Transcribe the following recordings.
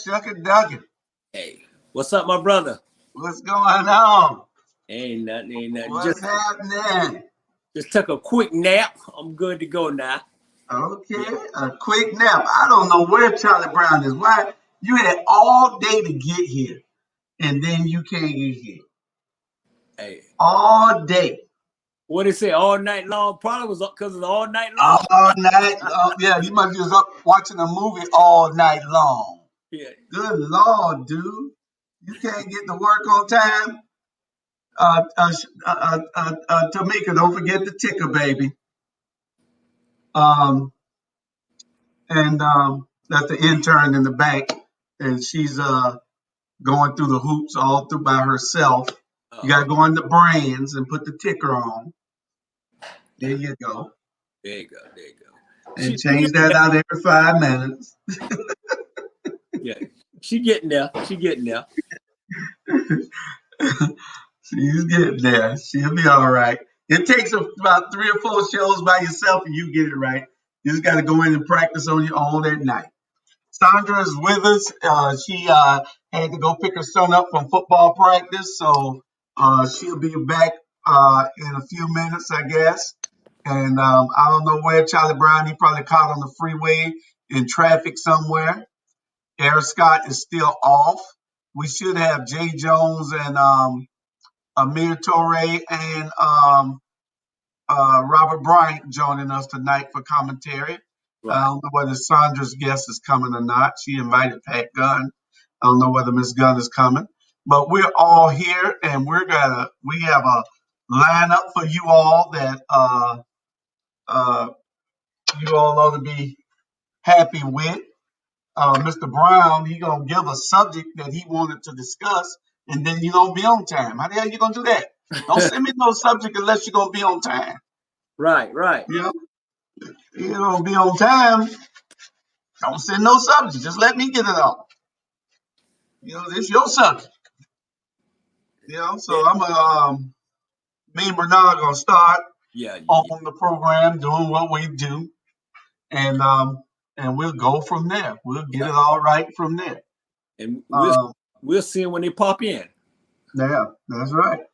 Shuck it, duck it. Hey, what's up, my brother? What's going on? Ain't nothing. What's happening? Just took a quick nap. I'm good to go now. Okay, a quick nap. I don't know where Charlie Brown is. Why? You had all day to get here, and then you can't get here. Hey. All day. What did it say? All night long? Probably was up because of all night long. All night long. Yeah, you must be up watching a movie all night long. Yeah. Good Lord, dude. You can't get to work on time. Tamika, don't forget the ticker, baby. That's the intern in the bank, and she's going through the hoops all through by herself. You got to go into brands and put the ticker on. There you go. There you go. And change that out every 5 minutes. Yeah, she's getting there. She's getting there. She'll be all right. It takes about 3 or 4 shows by yourself and you get it right. You just got to go in and practice on your own at night. Sandra is with us. She had to go pick her son up from football practice, so she'll be back in a few minutes, I guess. And I don't know where Charlie Brown, he probably caught on the freeway in traffic somewhere. Eric Scott is still off. We should have Jay Jones and Amir Torre and Robert Bryant joining us tonight for commentary. Right. I don't know whether Sandra's guest is coming or not. She invited Pat Gunn. I don't know whether Miss Gunn is coming. But we're all here, and we have a lineup for you all that you all ought to be happy with. Mr. Brown, he gonna give a subject that he wanted to discuss, and then you don't be on time. How the hell you gonna do that? Don't send me no subject unless you're gonna be on time. Right. You know, you're gonna be on time. Don't send no subject. Just let me get it off. It's your subject. So I'm me and Bernard gonna start on the program doing what we do, and we'll go from there. We'll get it all right from there. And we'll see them when they pop in. Yeah, that's right.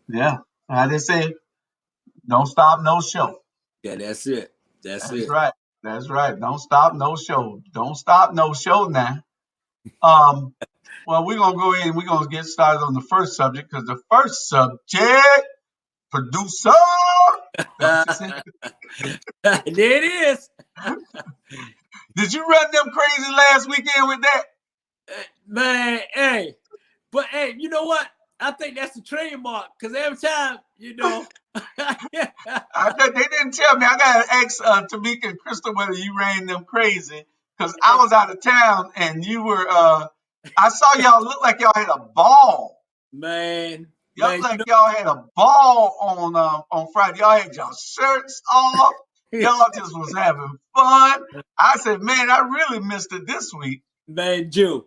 Yeah, I just say, don't stop no show. Yeah, that's it. That's it. Right. That's right. Don't stop no show. Don't stop no show now. Well, we're gonna go ahead and we're gonna get started on the first subject because the first subject, producer. There it is. Did you run them crazy last weekend with that? Man, hey. But hey, you know what? I think that's the trademark because every time, they didn't tell me. I gotta ask Tamika and Crystal whether you ran them crazy because I was out of town and you were. I saw y'all look like y'all had a ball. Man, Y'all man. like y'all had a ball on Friday. Y'all had y'all shirts off. Y'all just was having fun. I said, man, I really missed it this week. Man, Jew,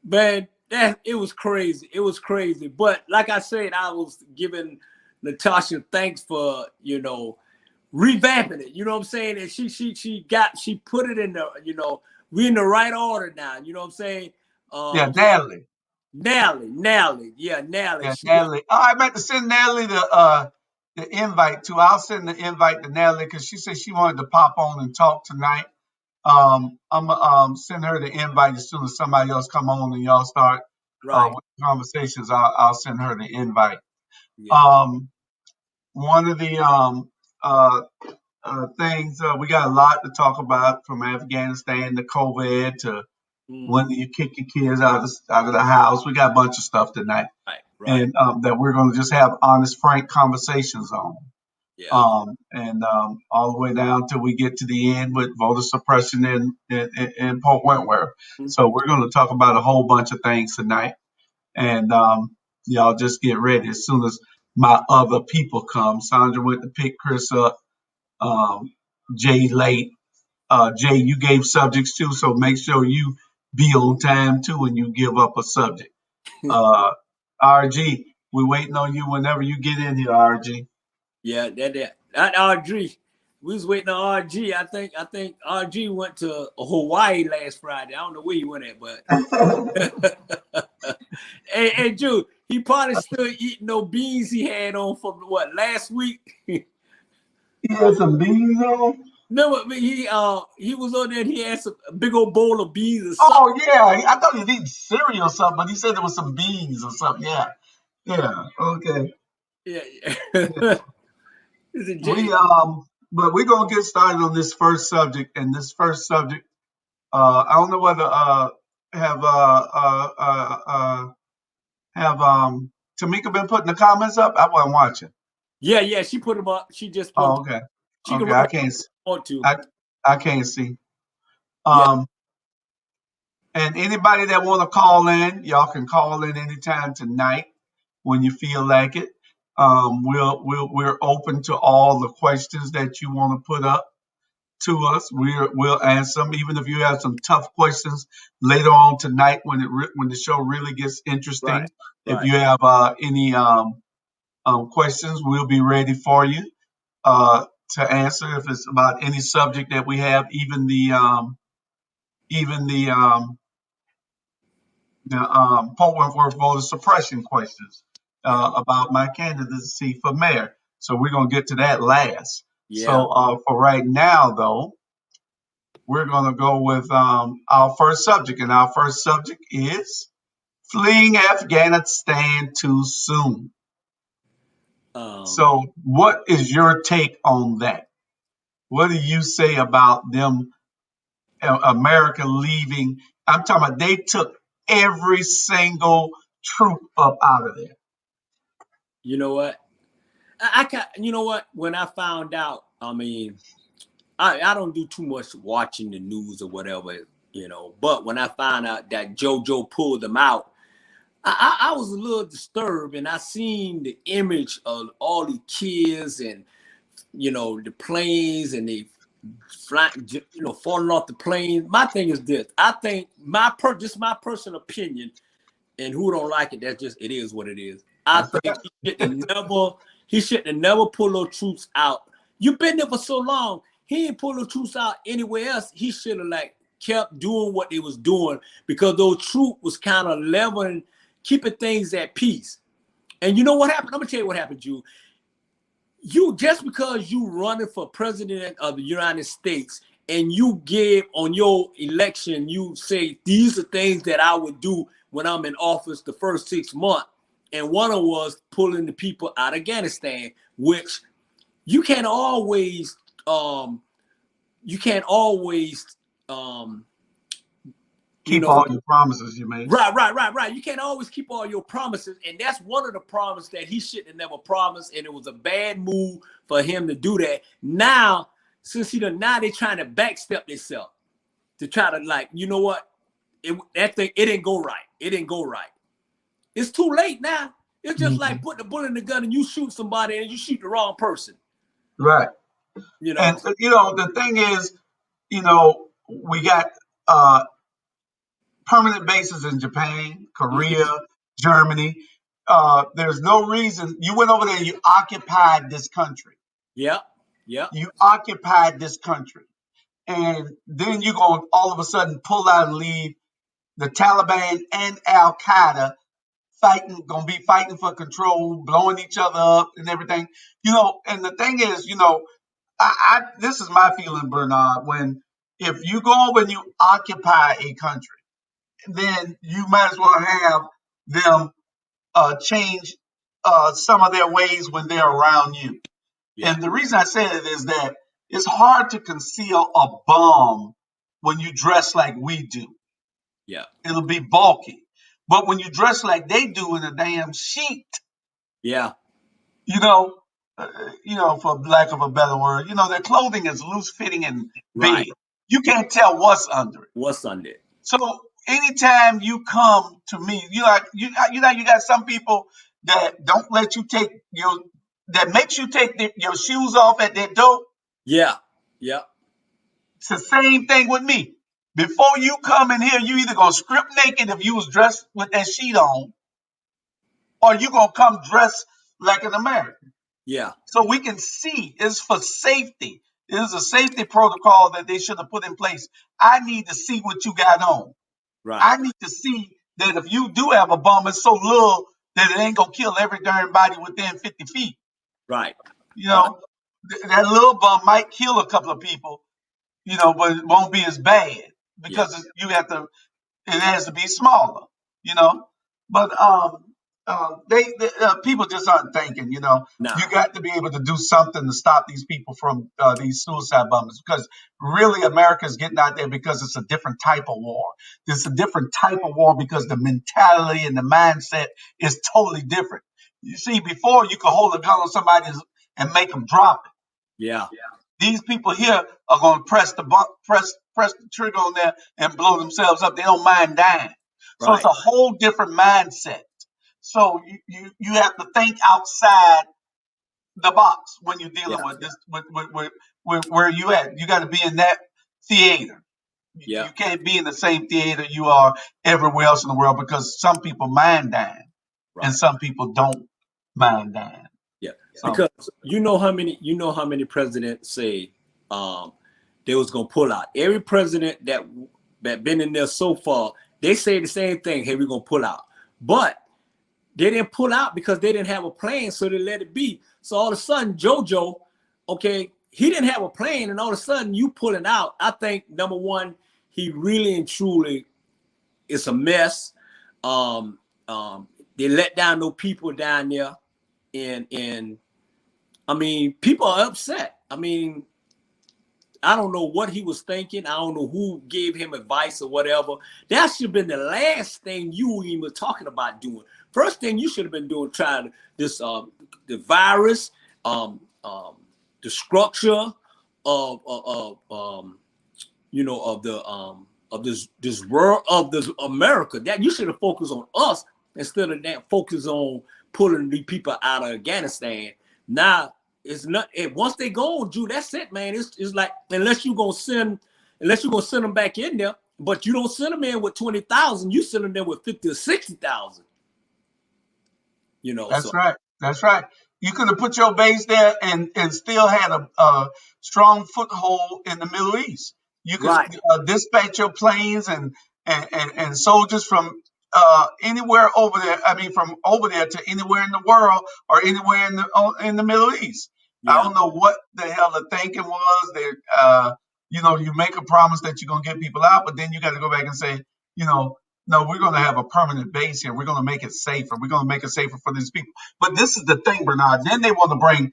man, that it was crazy. It was crazy. But like I said, I was giving Natasha thanks for revamping it. You know what I'm saying? And she put it in the we in the right order now. You know what I'm saying? Yeah, Natalie. Natalie. Yeah, Natalie. Yeah, Natalie. Oh, I meant to send Natalie the invite too. I'll send the invite to Natalie because she said she wanted to pop on and talk tonight. I'm send her the invite as soon as somebody else come on and y'all start right. with conversations. I'll send her the invite. Yeah. One of the things we got a lot to talk about from Afghanistan to COVID to when you kick your kids out of the house. We got a bunch of stuff tonight, Right. and that we're going to just have honest, frank conversations on. Yeah. And all the way down till we get to the end with voter suppression in Port Wentworth. So we're going to talk about a whole bunch of things tonight, and y'all just get ready as soon as my other people come. Sandra went to pick Chris up. Jay late. Jay, you gave subjects too, so make sure you be on time too when you give up a subject. RG, we're waiting on you whenever you get in here, RG. Yeah, that RG. We was waiting on RG. I think RG went to Hawaii last Friday. I don't know where he went at, but hey, Jude, he probably still eating no beans he had on from what last week. He had some beans on. Remember, he was on there and he had a big old bowl of beans or something. Oh yeah, I thought he was eating cereal or something, but he said there was some beans or something. Yeah, okay. Yeah. Yeah. But we're gonna get started on this first subject, and this first subject, I don't know whether have Tamika been putting the comments up. I wasn't watching. Yeah, she put them up. She just put them. Oh, okay. She can Okay, write want to. I can't see. Yeah. And anybody that want to call in, y'all can call in anytime tonight when you feel like it. We're open to all the questions that you want to put up to us. We'll answer them, even if you have some tough questions later on tonight when the show really gets interesting. Right. If you have any questions, we'll be ready for you to answer. If it's about any subject that we have, even the Port Wentworth voter suppression questions about my candidacy for mayor. So we're gonna get to that last. Yeah. So for right now, though, we're gonna go with our first subject, and our first subject is fleeing Afghanistan too soon. So, what is your take on that? What do you say about them, America leaving? I'm talking about they took every single troop up out of there. You know what? You know what? When I found out, I mean, I don't do too much watching the news or whatever, but when I found out that JoJo pulled them out, I was a little disturbed, and I seen the image of all the kids and the planes, and they flying, falling off the plane. My thing is this: I think just my personal opinion, and who don't like it, it is what it is. I think he shouldn't have never pulled those troops out. You've been there for so long. He ain't pulled those troops out anywhere else. He should have kept doing what they was doing, because those troops was kind of leveling, keeping things at peace. And you know what happened? I'm gonna tell you what happened, Jude. You just because you running for president of the United States and you give on your election, you say these are things that I would do when I'm in office the first 6 months. And one of them was pulling the people out of Afghanistan, which you can't always keep all your promises you made. Right. You can't always keep all your promises. And that's one of the promises that he shouldn't have never promised. And it was a bad move for him to do that. Now, since now they're trying to backstep themselves to try to you know what? It didn't go right. It didn't go right. It's too late now. It's just like putting a bullet in the gun and you shoot somebody and you shoot the wrong person. Right. You And know. the thing is, we got permanent bases in Japan, Korea, Germany. There's no reason you went over there and you occupied this country. Yeah. Yeah. You occupied this country. And then you're going to all of a sudden pull out and leave the Taliban and Al Qaeda going to be fighting for control, blowing each other up and everything. And the thing is, this is my feeling, Bernard, if you go over and you occupy a country, then you might as well have them change some of their ways when they're around you. Yeah. And the reason I say it is that it's hard to conceal a bomb when you dress like we do. Yeah. It'll be bulky. But when you dress like they do in a damn sheet, yeah, for lack of a better word, their clothing is loose fitting and big. You can't tell what's under it. What's under it? So anytime you come to me, you got some people that don't let you take that makes you take your shoes off at their door. Yeah, yeah. It's the same thing with me. Before you come in here, you either gonna strip naked if you was dressed with that sheet on, or you gonna come dressed like an American. Yeah. So we can see. It's for safety. It is a safety protocol that they should have put in place. I need to see what you got on. Right. I need to see that if you do have a bomb, it's so little that it ain't gonna kill every darn body within 50 feet. Right. That little bomb might kill a couple of people, but it won't be as bad because it has to be smaller, But people just aren't thinking, No. You got to be able to do something to stop these people from these suicide bombers, because really America's getting out there because it's a different type of war. It's a different type of war because the mentality and the mindset is totally different. You see, before you could hold a gun on somebody and make them drop it. Yeah. These people here are going to press the trigger on there and blow themselves up. They don't mind dying. So It's a whole different mindset. So you have to think outside the box when you're dealing with this, with where you at. You got to be in that theater. Yeah. You can't be in the same theater you are everywhere else in the world, because some people mind dying and some people don't mind dying. Yeah, because you know how many presidents say they was gonna pull out. Every president that been in there so far, they say the same thing. Hey, we're gonna pull out, but they didn't pull out because they didn't have a plan, so they let it be. So all of a sudden, JoJo, okay, he didn't have a plan, and all of a sudden you pulling out. I think number one, he really and truly is a mess. They let down no people down there. And I mean, people are upset. I mean, I don't know what he was thinking. I don't know who gave him advice or whatever. That should have been the last thing you even were talking about doing. First thing you should have been doing, trying this the virus, the structure of this world, of this America. That you should have focused on us instead of that focus on pulling the people out of Afghanistan. Now it's not. Once they go, Drew, that's it, man. It's like unless you're gonna send them back in there, but you don't send them in with 20,000. You send them there with 50 or 60,000. That's right. You could have put your base there and still had a strong foothold in the Middle East. You could dispatch your planes and soldiers from anywhere over there. I mean, from over there to anywhere in the world or anywhere in the Middle East. Yeah. I don't know what the hell the thinking was. You make a promise that you're gonna get people out, but then you got to go back and say, no, we're going to have a permanent base here. We're going to make it safer. We're going to make it safer for these people. But this is the thing, Bernard. Then they want to bring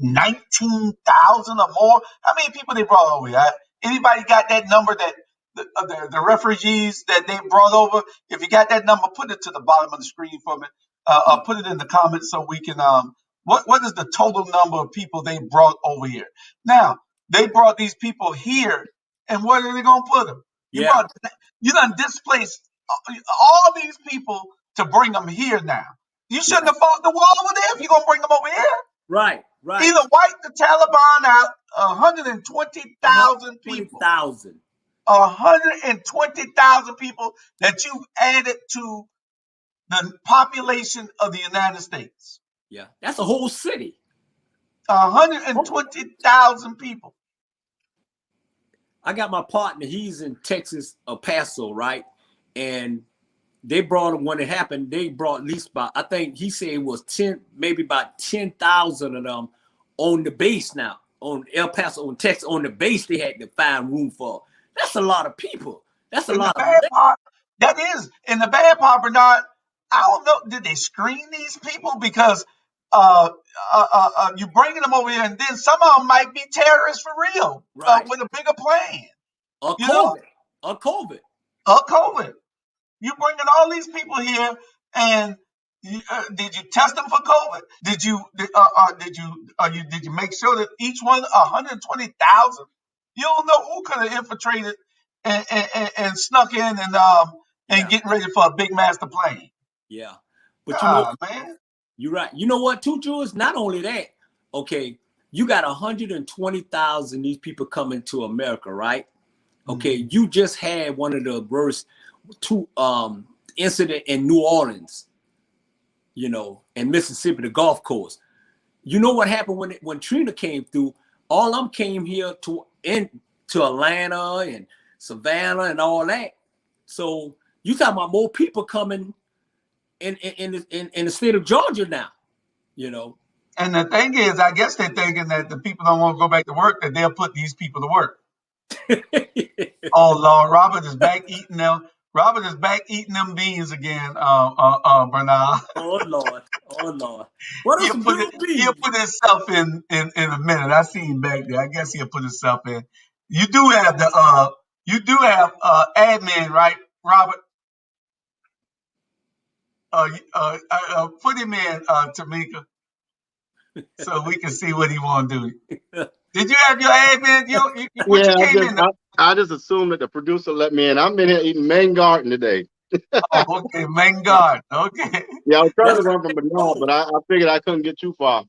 19,000 or more. How many people they brought over here? Anybody got that number that the refugees that they brought over? If you got that number, put it to the bottom of the screen for me. Put it in the comments so we can. What is the total number of people they brought over here? Now, they brought these people here, and where are they going to put them? You done displaced all these people to bring them here now. You shouldn't have fought the war over there if you're going to bring them over here. Right. Either wipe the Taliban out, 120,000 people. 120,000 people that you've added to the population of the United States. Yeah, that's a whole city. 120,000 people. I got my partner, he's in Texas, El Paso, right? And they brought him when it happened. They brought at least about, I think he said it was 10, maybe about 10,000 of them on the base now. On El Paso, on Texas, on the base, they had to find room for. That's a lot of people. That's a lot of part, that is. And the bad part, Bernard, I don't know, did they screen these people? Because you're bringing them over here, and then some of them might be terrorists for real, right. With a bigger plan. Or COVID. Or COVID. Or COVID. You're bringing all these people here, and did you test them for COVID? Did you make sure that each one 120,000? You don't know who could have infiltrated and snuck in and getting ready for a big master plan. Yeah, but you know, man, you're right. You know what, too, Jules? Not only that, okay, you got 120,000 these people coming to America, right? Okay, you just had one of the worst incident in New Orleans, in Mississippi, the Gulf Coast. You know what happened when Trina came through? All them came here to Atlanta and Savannah and all that. So you talking about more people coming in the state of Georgia now, And the thing is, I guess they're thinking that the people don't want to go back to work, that they'll put these people to work. Oh Lord, Robert is back eating them. Robert is back eating them beans again, Bernard. Oh Lord. What are some good beans? He'll put himself in a minute. I see him back there. I guess he'll put himself in. You do have admin, right, Robert? Put him in, Tamika, so we can see what he want to do. Did you have your admin? I just assumed that the producer let me in. I'm in here eating main garden today. Oh, okay, main garden. Okay. Yeah, I was trying to run from Bernard, but I figured I couldn't get too far.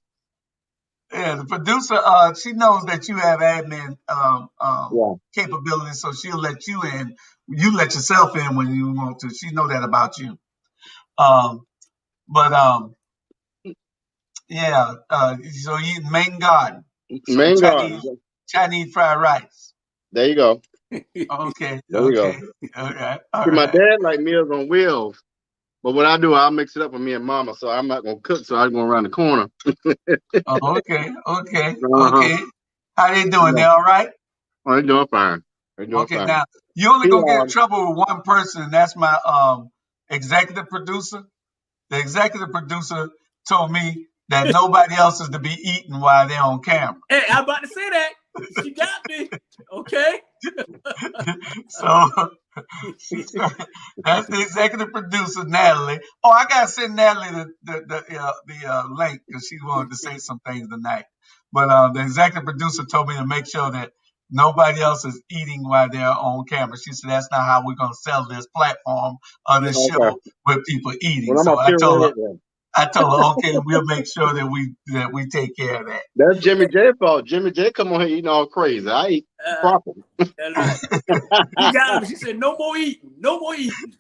Yeah, the producer, she knows that you have admin capabilities, so she'll let you in. You let yourself in when you want to. She know that about you. So you eat main garden. Main garden. Chinese fried rice. There you go. Okay. There you go. Okay. My dad like meals on wheels, but what I do, I'll mix it up with me and Mama. So I'm not gonna cook, so I'm going around the corner. Okay. How they doing? They all right? Oh, they're doing fine. Fine. Now you only gonna get in trouble with one person, and that's my executive producer. The executive producer told me that nobody else is to be eating while they're on camera. Hey, I'm about to say that. She got me. Okay. So that's the executive producer, Natalie. Oh, I gotta send Natalie the link because she wanted to say some things tonight. But the executive producer told me to make sure that nobody else is eating while they're on camera. She said that's not how we're gonna sell this platform or this show with people eating. Well, so I told her, okay, we'll make sure that we take care of that. That's Jimmy J's fault. Jimmy J come on here eating all crazy. I eat proper. You got her. She said, no more eating. No more eating.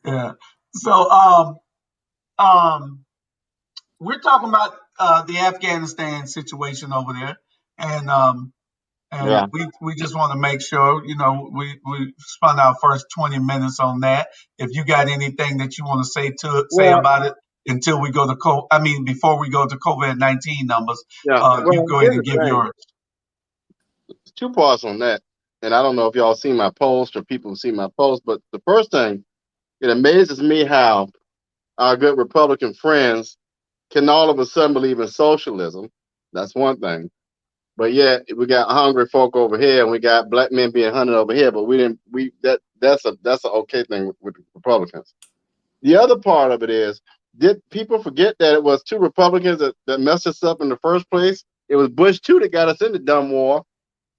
Yeah. So we're talking about the Afghanistan situation over there. And we just want to make sure, we spend our first 20 minutes on that. If you got anything that you want to say about it until we go to before we go to COVID-19 numbers, you go ahead and give yours. There's two parts on that. And I don't know if y'all see my post or people see my post, but the first thing, it amazes me how our good Republican friends can all of a sudden believe in socialism. That's one thing. But yet we got hungry folk over here, and we got black men being hunted over here. But that's an okay thing with Republicans. The other part of it is, did people forget that it was two Republicans that messed us up in the first place? It was Bush 2 that got us into dumb war,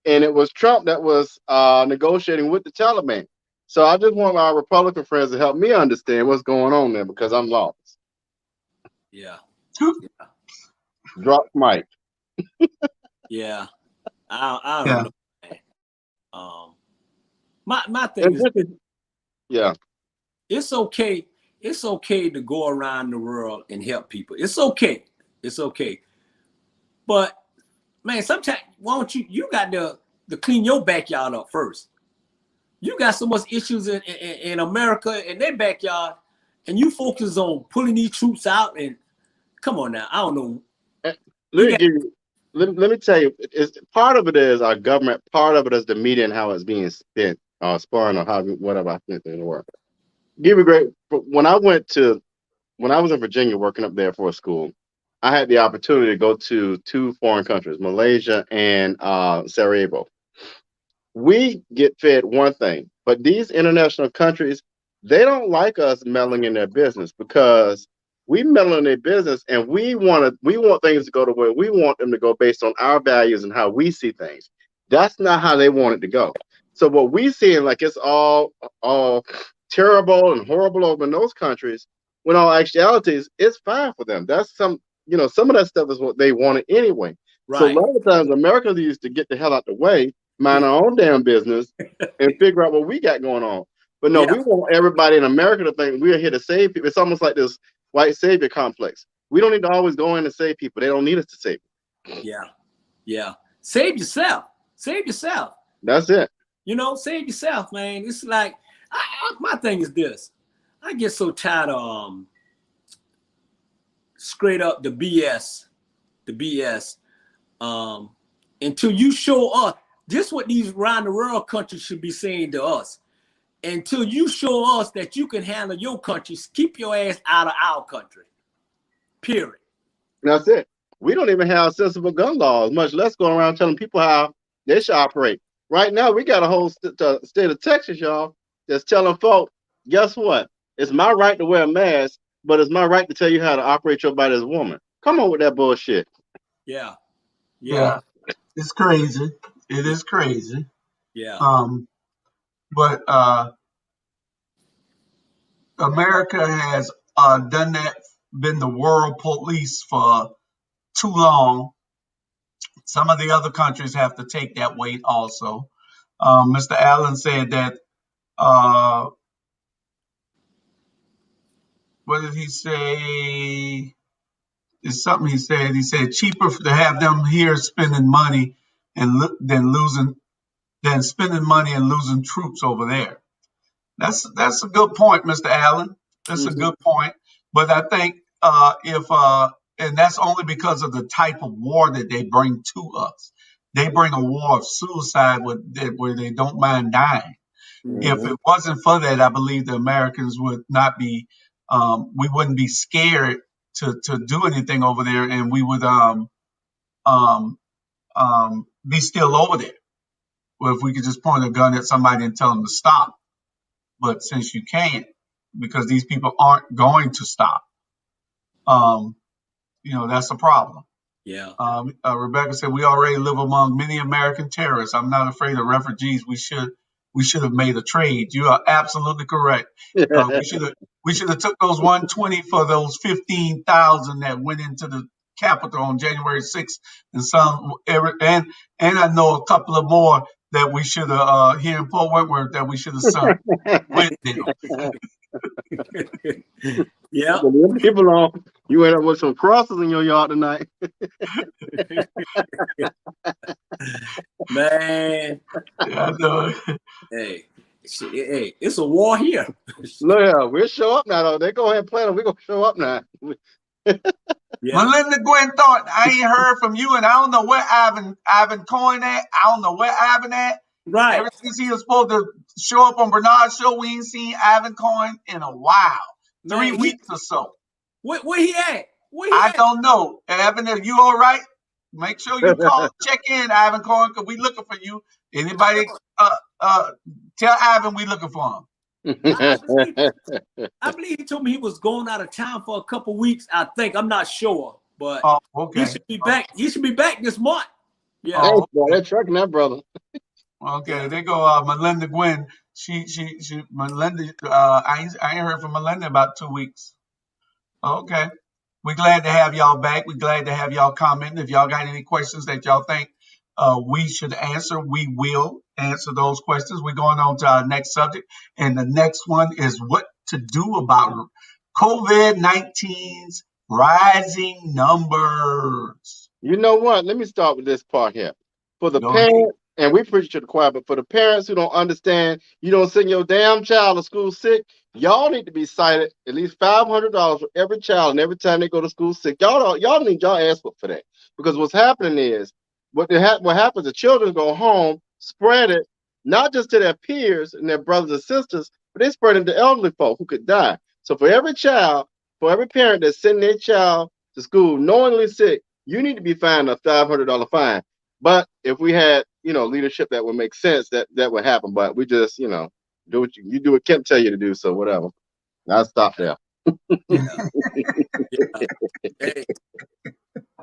and it was Trump that was negotiating with the Taliban. So I just want our Republican friends to help me understand what's going on there, because I'm lost. Yeah. Drop mic. Yeah. I don't Yeah. know, man. My thing is, Yeah. it's okay. It's okay to go around the world and help people. It's okay. It's okay. But man, sometimes why don't you got to clean your backyard up first. You got so much issues in America in their backyard, and you focus on pulling these troops out. And come on now, I don't know. Let me tell you, part of it is our government, part of it is the media and how it's being spent, spun, or how whatever I think in the world. Give a great. When I was in Virginia working up there for a school, I had the opportunity to go to 2 foreign countries, Malaysia and Sarajevo. We get fed one thing, but these international countries, they don't like us meddling in their business because we meddle in their business and we want things to go the way we want them to go based on our values and how we see things. That's not how they want it to go. So what we see like it's all terrible and horrible over in those countries, when all actualities it's fine for them. That's some of that stuff is what they wanted anyway. Right. So a lot of times Americans used to get the hell out the way, mind our own damn business, and figure out what we got going on. But no, we want everybody in America to think we're here to save people. It's almost like this white savior complex. We don't need to always go in and save people. They don't need us to save them. Yeah. Save yourself. Save yourself. That's it. Save yourself, man. It's like my thing is this. I get so tired of straight up the BS. Until you show us just what these around the world countries should be saying to us. Until you show us that you can handle your countries, keep your ass out of our country. Period. That's it. We don't even have sensible gun laws, much less go around telling people how they should operate. Right now, we got a whole state of Texas, y'all, that's telling folk, guess what? It's my right to wear a mask, but it's my right to tell you how to operate your body as a woman. Come on with that bullshit. Yeah. It's crazy. It is crazy. Yeah. But America has done that, been the world police for too long. Some of the other countries have to take that weight also. Mr. Allen said that, what did he say? It's something he said. He said cheaper to have them here spending money than spending money and losing troops over there. That's a good point, Mr. Allen. That's a good point. But I think and that's only because of the type of war that they bring to us. They bring a war of suicide where they don't mind dying. If it wasn't for that, I believe the Americans would not be. We wouldn't be scared to do anything over there, and we would be still over there. Well, if we could just point a gun at somebody and tell them to stop. But since you can't, because these people aren't going to stop, that's a problem. Yeah. Rebecca said we already live among many American terrorists. I'm not afraid of refugees. We should have made a trade. You are absolutely correct. We should have took those 120 for those 15,000 that went into the Capitol on January 6th, and I know a couple of more that we should have here in Fort Wentworth that we should have sent with them. Yeah. People on. You end up with some crosses in your yard tonight. Man. Yeah, I know. Hey, it's a war here. Look here, we'll show up now, though. They go ahead and plan it. We're going to show up now. Yeah. Melinda Gwen thought I ain't heard from you, and I don't know where Ivan Coyne at. I don't know where Ivan at. Right. Ever since he was supposed to show up on Bernard's show, we ain't seen Ivan Coyne in a while. 3 weeks or so. Where he at? I don't know. Ivan, are you all right? Make sure you call, check in, Ivan Coyne, because we looking for you. Anybody tell Ivan we looking for him. I believe he told me he was going out of town for a couple weeks. I think I'm not sure, but okay. He should be back. He should be back this month. Yeah. Hey, boy, they're trucking that brother. Okay, there go Melinda Gwen. She Melinda. I ain't heard from Melinda about 2 weeks. Okay. we're glad to have y'all back. We're glad to have y'all comment. If y'all got any questions that y'all think we should answer, we will answer those questions. We're going on to our next subject. And the next one is what to do about COVID-19's rising numbers. You know what? Let me start with this part here. For the Go ahead. parents, and we preach to the choir, but for the parents who don't understand, you don't send your damn child to school sick, y'all need to be cited at least $500 for every child and every time they go to school sick. Y'all need y'all ass for that. Because what's happening is, what happens, the children go home, spread it, not just to their peers and their brothers and sisters, but they spread it to elderly folk who could die. So for every child, for every parent that's sending their child to school knowingly sick, you need to be fined a $500 fine. But if we had, leadership that would make sense, that would happen. But we just, do what you do what Kemp tell you to do. So whatever. I'll stop there. Yeah. Hey,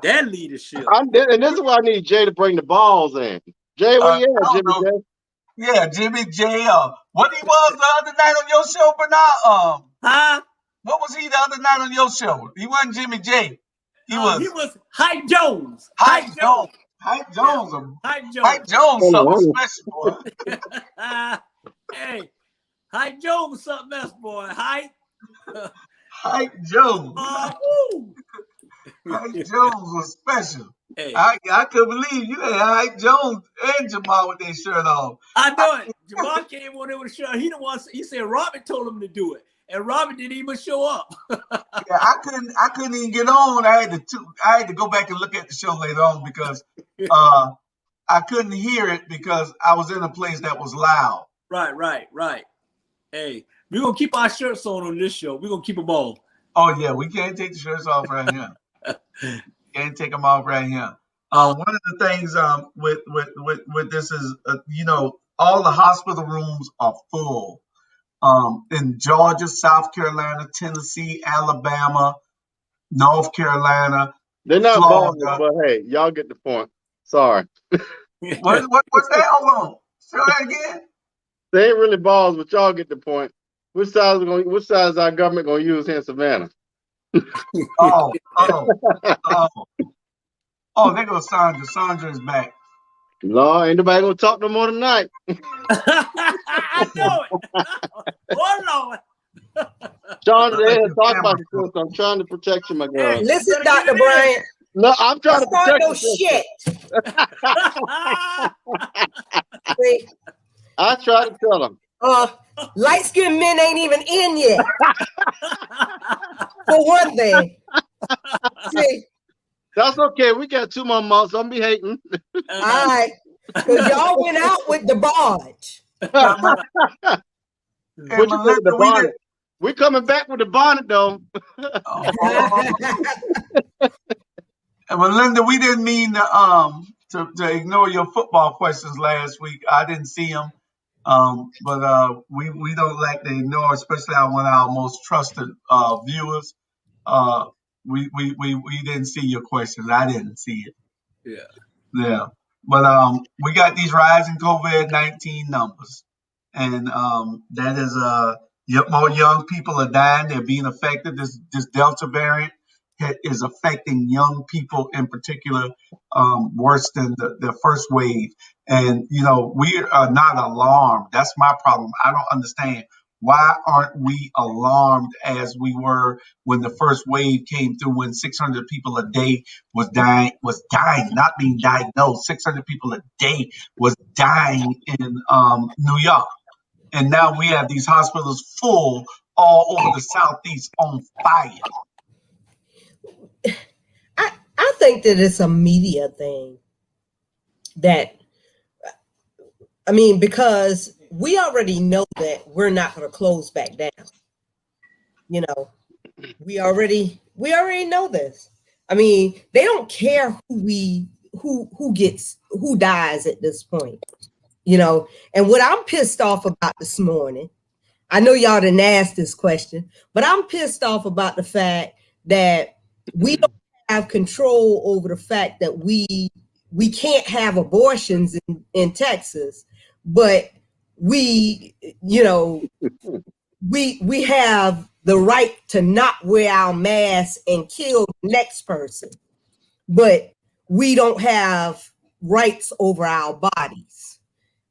that leadership. And this is why I need Jay to bring the balls in. Jay, where you at, Jimmy J? Yeah, Jimmy J. What he was the other night on your show, Bernard? Huh? What was he the other night on your show? He wasn't Jimmy J. He was Hype Jones. Hype Jones. Hype Jones. Hype Jones. Hype Jones, something special, boy. Hey, Hype Jones was something else, boy. Hype Jones. Woo. Hype Jones was special. Hey. I couldn't believe you had Hype Jones and Jamal with their shirt off. I know it. Jamal came on there with a shirt. He said Robert told him to do it. And Robert didn't even show up. Yeah, I couldn't even get on. I had to go back and look at the show later on because I couldn't hear it because I was in a place that was loud. Right. Hey, we're gonna keep our shirts on this show. We're gonna keep them on. Oh yeah, we can't take the shirts off right here. Can't take them off right here. One of the things with this is all the hospital rooms are full. In Georgia, South Carolina, Tennessee, Alabama, North Carolina. They're not Florida. balls, but hey, y'all get the point. Sorry. What's that? Hold on. Say that again. They ain't really balls, but y'all get the point. Which side is our government gonna use here in Savannah? Oh, there goes Sandra. Sandra is back. No, ain't nobody gonna talk no more tonight. I know it. Oh Lord. John, they had talked about the system. I'm trying to protect you, my girl. Hey, listen, Dr. Bryant. No, I'm trying to protect no you. shit. See, I try to tell them. light-skinned men ain't even in yet. For one thing. See, that's okay. We got 2 more months. Don't be hating. all right. Because y'all went out with the barge. What you with the bonnet? We coming back with the bonnet, though. And Melinda, we didn't mean to ignore your football questions last week. I didn't see them, but we don't like to ignore, especially one of our most trusted viewers. We didn't see your questions. I didn't see it. Yeah. But we got these rising COVID-19 numbers, and that is more young people are dying. They're being affected. This Delta variant is affecting young people in particular worse than the first wave. And we are not alarmed. That's my problem. I don't understand. Why aren't we alarmed as we were when the first wave came through, when 600 people a day was dying, not being diagnosed. 600 people a day was dying in New York. And now we have these hospitals full all over the Southeast on fire. I think that it's a media thing. Because we already know that we're not going to close back down. We already know this. They don't care who dies at this point. And what I'm pissed off about this morning, I know y'all didn't ask this question, but I'm pissed off about the fact that we don't have control over the fact that we can't have abortions in Texas, but we we have the right to not wear our mask and kill the next person, but we don't have rights over our bodies.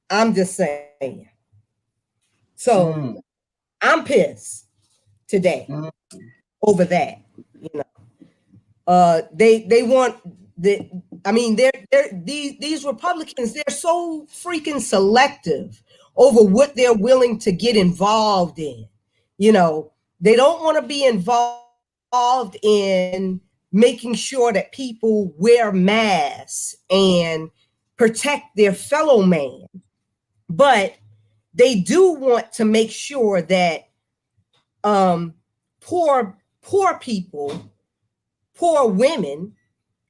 I'm just saying. So I'm pissed today over that. You know, they want the. I mean, these Republicans. They're so freaking selective over what they're willing to get involved in. You know, they don't want to be involved in making sure that people wear masks and protect their fellow man, but they do want to make sure that poor people, poor women,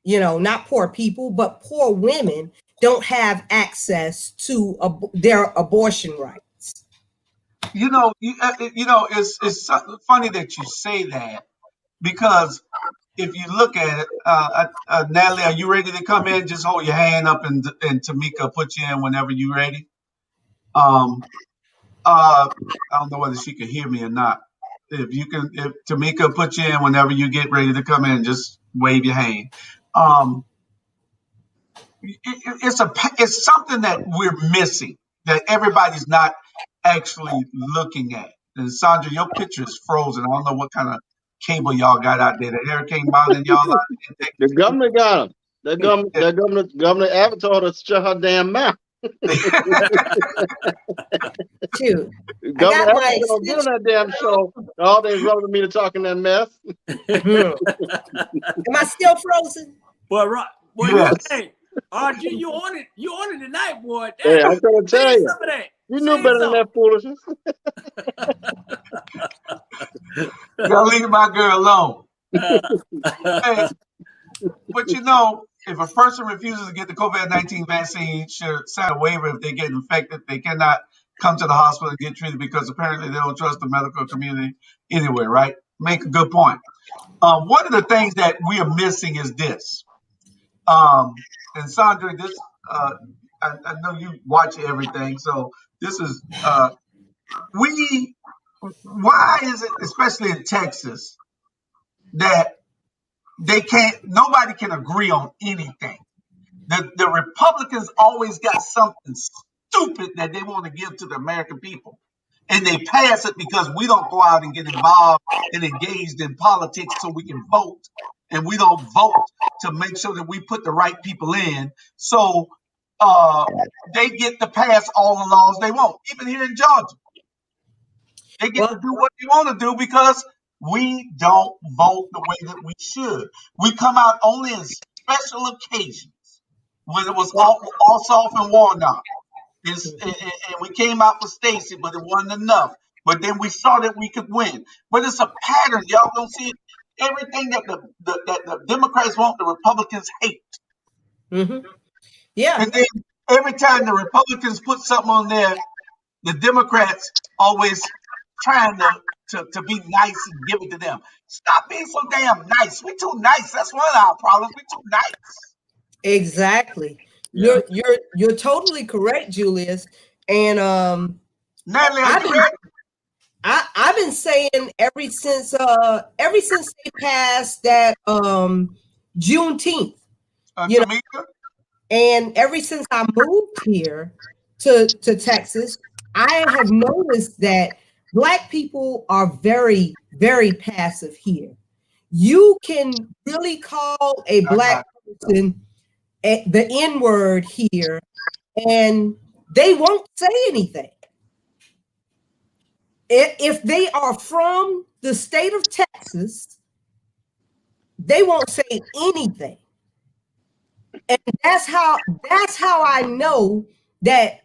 you know, not poor people, but poor women don't have access to their abortion rights. You know, it's funny that you say that, because if you look at it, Natalie, are you ready to come in? Just hold your hand up, and Tamika will put you in whenever you're ready. I don't know whether she can hear me or not. If Tamika put you in whenever you get ready to come in, just wave your hand. It's something that we're missing, that everybody's not actually looking at. And Sandra, your picture is frozen. I don't know what kind of cable y'all got out there. The hurricane bothering y'all out there. The governor got him. The governor Avatar to shut her damn mouth. Shoot. Governor Avatar don't do that damn show. All they rubbing me to talking that mess. Am I still frozen? Well, Yes. hey, RG, you on it tonight, boy. Hey, I'm trying to tell you. You knew better than that foolishness. Y'all leave my girl alone. Hey, but you know, if a person refuses to get the COVID-19 vaccine, should sign a waiver. If they get infected, they cannot come to the hospital and get treated, because apparently they don't trust the medical community anyway, right? Make a good point. One of the things that we are missing is this. And Sandra, this I know you watch everything, so this is why is it, especially in Texas, that nobody can agree on anything? The Republicans always got something stupid that they want to give to the American people, and they pass it because we don't go out and get involved and engaged in politics so we can vote, and we don't vote to make sure that we put the right people in. So they get to pass all the laws they want, even here in Georgia. They get to do what they want to do because we don't vote the way that we should. We come out only in special occasions, when it was Ossoff and Warnock. And we came out for Stacey, but it wasn't enough. But then we saw that we could win. But it's a pattern. Y'all don't see it. Everything that the Democrats want, the Republicans hate. Mm-hmm. Yeah. And then every time the Republicans put something on there, the Democrats always trying to be nice and give it to them. Stop being so damn nice. We're too nice. That's one of our problems. We're too nice. Exactly. Yeah. You're totally correct, Julius. And Natalie, are you ready? I've been saying ever since they passed that Juneteenth, you know, and ever since I moved here to Texas, I have noticed that Black people are very, very passive here. You can really call a Black person the N-word here, and they won't say anything. If they are from the state of Texas, they won't say anything. And that's how I know that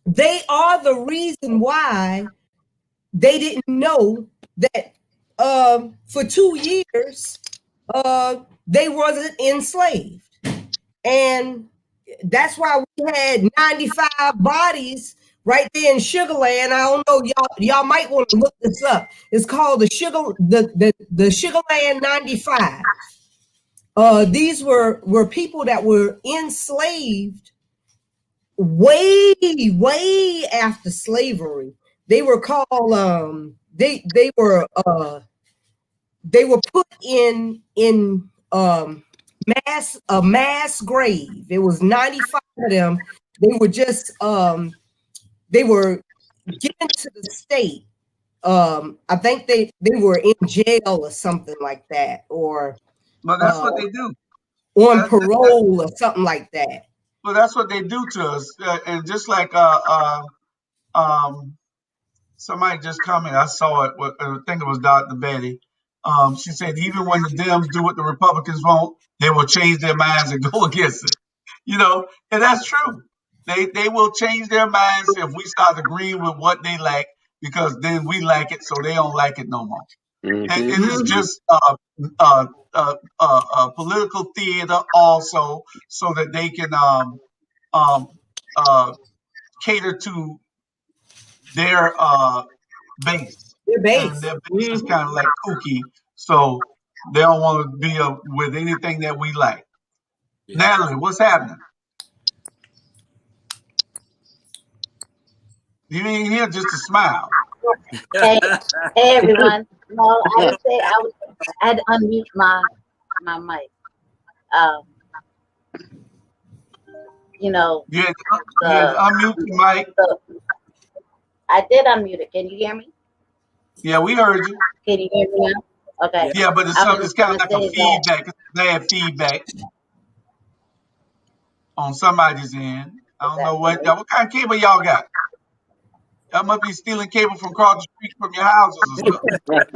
they are the reason why they didn't know that for 2 years they wasn't enslaved. And that's why we had 95 bodies right there in Sugar Land. I don't know, y'all might want to look this up. It's called the Sugar Land 95. These were people that were enslaved way after slavery. They were called they were put in mass grave. It was 95 of them. They were just they were given to the state. I think they were in jail or something like that, or Well, that's what they do. on parole or something like that. Well, that's what they do to us. And just like somebody just commented, I saw it. I think it was Dr. Betty. She said even when the Dems do what the Republicans want, they will change their minds and go against it. You know, and that's true. They will change their minds if we start agreeing with what they like, because then we like it, so they don't like it no more. And it is just political theater also, so that they can um, cater to their base. Their base. And their base is kind of like kooky, so they don't want to be with anything that we like. Yeah. Natalie, what's happening? You ain't here just to smile. Hey, hey everyone. No, I would say I had to unmute my mic. You know, You had to unmute the mic. I did unmute it. Can you hear me? Yeah, we heard you. Can you hear me now? Okay. Yeah, but it's kind of like a say feedback. It's bad feedback on somebody's end. I don't know what kind of cable y'all got. Y'all must be stealing cable from across the street from your houses or stuff.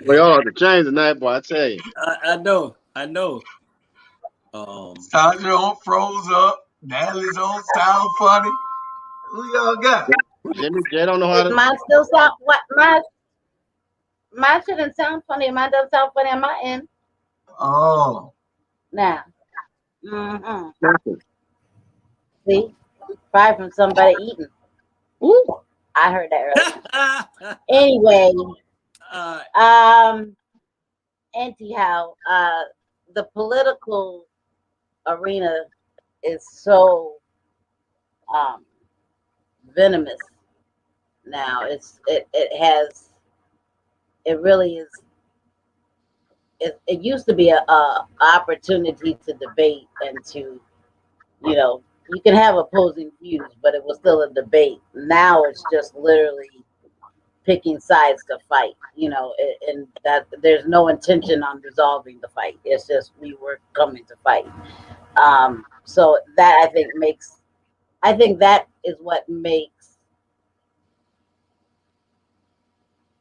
We all have to change tonight, boy. I tell you. I know. Sandra on froze up. Natalie's on sound funny. Who y'all got? Jimmy J don't know how to. Mine still sound what? Mine shouldn't sound funny. Mine doesn't sound funny on my end. Oh. Now. See, probably from somebody eating. Ooh. I heard that earlier. Anyway, anyhow, the political arena is so venomous now. It really is. It used to be a opportunity to debate and to, you know, you can have opposing views, but it was still a debate. Now it's just literally picking sides to fight, you know, and that there's no intention on resolving the fight. It's just we were coming to fight. So that I think that is what makes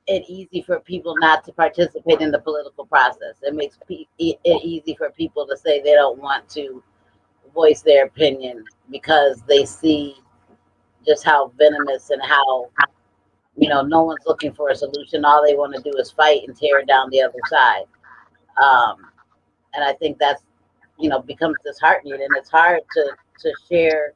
it easy for people not to participate in the political process. It makes it easy for people to say they don't want to voice their opinion because they see just how venomous and how, you know, no one's looking for a solution. All they want to do is fight and tear down the other side. And I think that's, you know, becomes disheartening, and it's hard to share,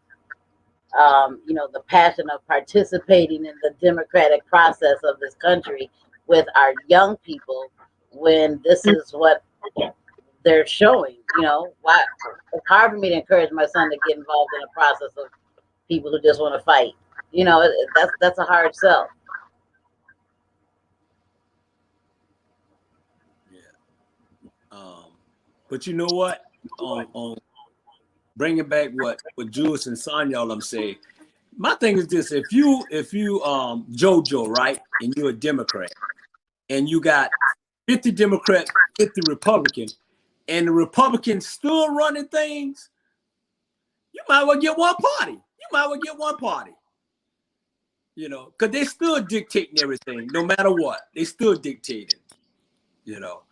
you know, the passion of participating in the democratic process of this country with our young people when this is what they're showing. You know, why it's hard for me to encourage my son to get involved in a process of people who just want to fight. You know, that's a hard sell. Yeah. But you know what? On bringing back what Jules and Sonya I'm saying, my thing is this: if you JoJo, right, and you're a Democrat, and you got 50 Democrats, 50 Republicans, and the Republicans still running things, you might well get one party. You know, because they still dictating everything, no matter what. They still dictating. You know,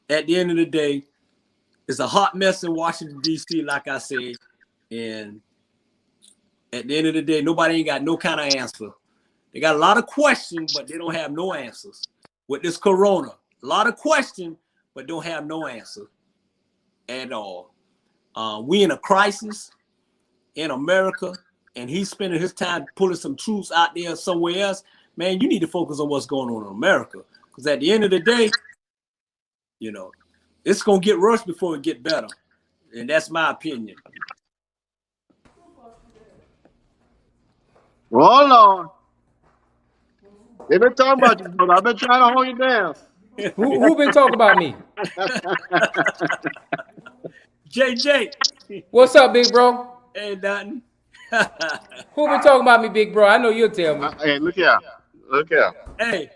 at the end of the day, it's a hot mess in Washington, D.C., like I said. And at the end of the day, nobody ain't got no kind of answer. They got a lot of questions, but they don't have no answers. With this corona, a lot of questions, but don't have no answer at all. We in a crisis in America, and he's spending his time pulling some troops out there somewhere else. Man, you need to focus on what's going on in America. Because at the end of the day, you know, it's going to get worse before it get better. And that's my opinion. Hold on. They've been talking about you, brother. I've been trying to hold you down. Who been talking about me? JJ. What's up, big bro? Ain't nothing. Who been talking about me, big bro? I know you'll tell me. Hey, look here. Look here. Hey.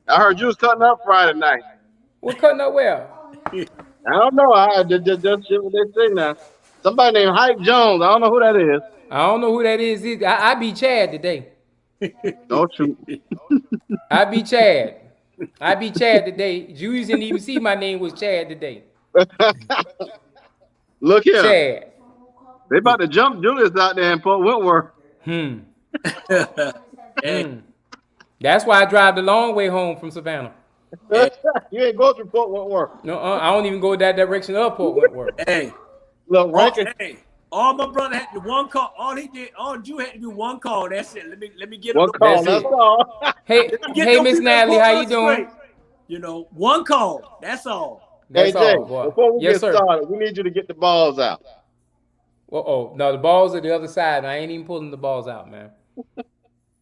I heard you was cutting up Friday night. We're cutting up where? I don't know. I just shit what they say now. Somebody named Hype Jones. I don't know who that is. I don't know who that is either. I be Chad today. Don't shoot. I be Chad. I be Chad today. Julius didn't even see my name was Chad today. Look here. Chad. They about to jump Julius out there in Fort Wentworth. That's why I drive the long way home from Savannah. You ain't go through Fort Wentworth. No, I don't even go that direction of Fort Wentworth. Hey. Look, Rankin. Hey. All my brother had to do one call. All Drew had to do one call. That's it. Let me get One call. That's That's it. all. Hey, Miss Natalie, how you doing? You know, one call. That's all. Hey, That's Jay, all, boy. before we Yes, get sir. started, we need you to get the balls out. No, the balls are the other side. I ain't even pulling the balls out, man.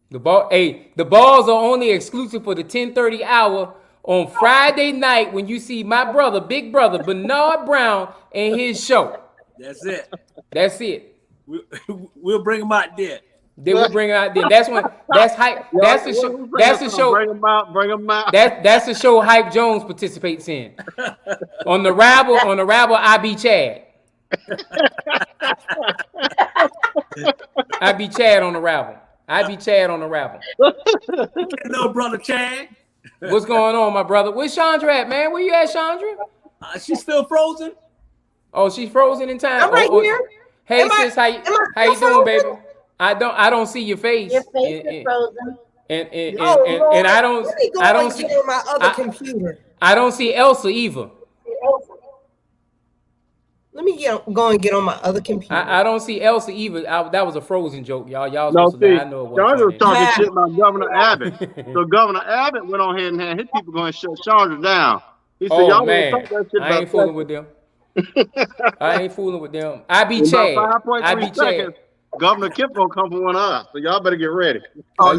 The balls are only exclusive for the 10:30 hour on Friday night when you see my brother, big brother, Bernard Brown, and his show. That's it. That's it. We'll bring them out there. They will bring it out there. That's when. That's hype. That's the show. That's the show. Bring them out. Bring them out. That's the show Hype Jones participates in. On the Rabble, I be Chad. I be Chad on the Rabble. Hello, brother Chad. What's going on, my brother? Where's Chandra at, man? Where you at, Chandra? She's still frozen. Oh, she's frozen in time. I'm right here. Hey, sis, how you doing, baby? I don't see your face. Your face is frozen. And I don't see on my other computer. I don't see Elsa either. Let me go and get on my other computer. I don't see Elsa either. That was a frozen joke, y'all. Y'all No, supposed to see, I know it Chandra was wasn't. talking shit about Governor Abbott. So Governor Abbott went on ahead and had his people going to shut Chandra down. He said, Oh y'all man, talk that shit I about ain't fooling with them. I ain't fooling with them. I be Chad. About 5.3 I be seconds, Governor Kemp gonna come for one of us. So y'all better get ready. Oh,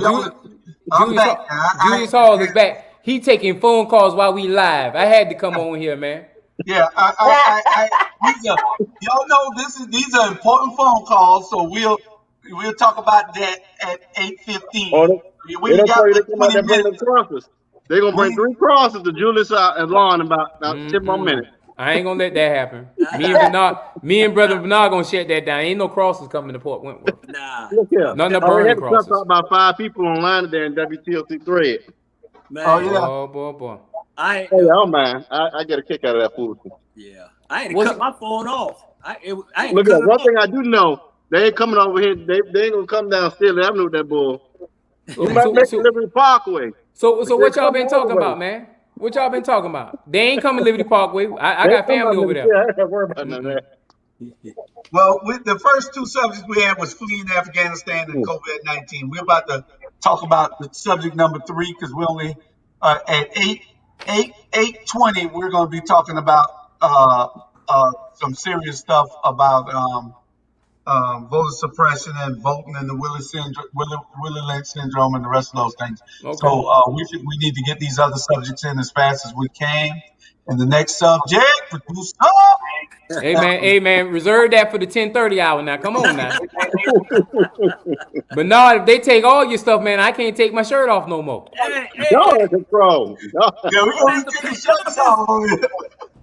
Julius Hall is back. He taking phone calls while we live. I had to come on here, man. Yeah, y'all know these are important phone calls, so we'll talk about that at 8:15. They don't tell you they come out there bring the crosses. They're gonna bring 3 crosses to Julius and Lawn in about 10 more minutes. I ain't gonna let that happen. Me and brother Bernard gonna shut that down. Ain't no crosses coming to Port Wentworth. Nah. Look here. None of I burning had to crosses. talk about 5 people online today in WTLC thread. Man. Oh yeah. Oh boy. Hey, I don't mind. I get a kick out of that foolishness. Yeah. I had to cut my phone off. Look at one thing I do know. They ain't coming over here. They ain't gonna come down Steele Avenue with that bull. You might make Liberty Parkway. So what y'all been talking about, man? What y'all been talking about? They ain't coming to Liberty Parkway. I got family over there. I ain't got to worry about none of that. Well, the first 2 subjects we had was fleeing Afghanistan and COVID-19. We're about to talk about the subject number 3 because we only at 8:20 we're going to be talking about some serious stuff about voter suppression and voting and the Willie Lynch syndrome and the rest of those things. Okay. So we need to get these other subjects in as fast as we can. And the next subject, producer. Hey man, reserve that for the 10:30 hour now. Come on now. But no, if they take all your stuff, man, I can't take my shirt off no more. Y'all in control. Yeah, we're going to get the shots off on it.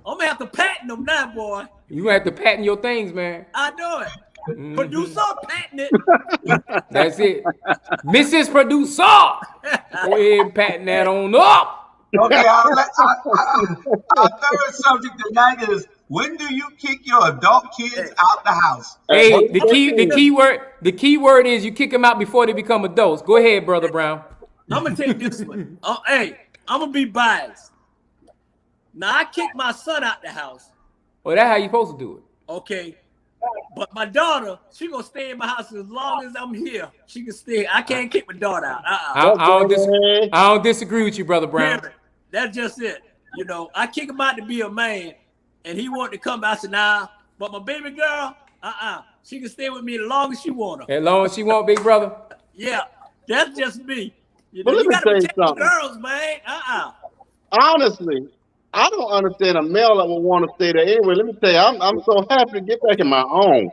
I'm gonna have to patent them now, boy. You gonna have to patent your things, man. I know it. Producer, patent it. That's it. Mrs. Producer. Go ahead and patent that on up. Okay, our third subject tonight is when do you kick your adult kids out the house? Hey, the key word is you kick them out before they become adults. Go ahead, Brother Brown. I'm gonna take this one. I'm gonna be biased. Now I kick my son out the house. Well, that's how you supposed to do it. Okay. But my daughter, she gonna stay in my house as long as I'm here. She can stay. I can't kick my daughter out. I don't disagree with you, Brother Brown. That's just it. You know, I kick him out to be a man, and he wanted to come out. I said, nah. But my baby girl, she can stay with me as long as she want her. As long as she want, big brother. Yeah, that's just me. You know, But let you me gotta tell you protect the something. girls, man. Honestly, I don't understand a male that would want to stay there anyway. Let me tell you, I'm so happy to get back in my own.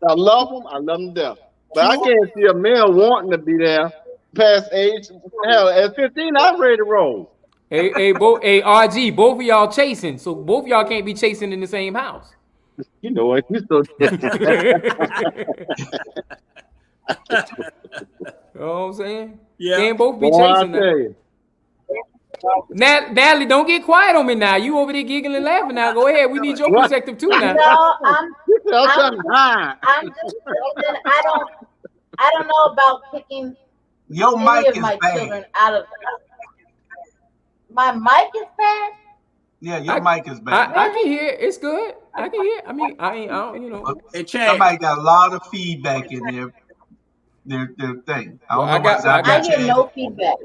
I love them. I love them to death. But I True. can't see a male wanting to be there past age. Hell, at 15, I'm ready to roll. Hey, RG, both of y'all chasing, so both of y'all can't be chasing in the same house. You know what? You so You know what I'm saying? Yeah. Can't both be boy, I chasing tell that. you. Natalie, don't get quiet on me now. You over there giggling and laughing now. Go ahead. We need your What? perspective too now. No, You said I'm I'm trying to hide. I'm just saying I don't know about kicking Your any mic of is my bad. children out of the house. My mic is bad. Yeah, your I, mic is bad. I can hear it. It's good. I can hear it. I mean, I don't, But And Chad, somebody got a lot of feedback in their thing. I Well, don't know what I Zabi hear Chad. no feedback.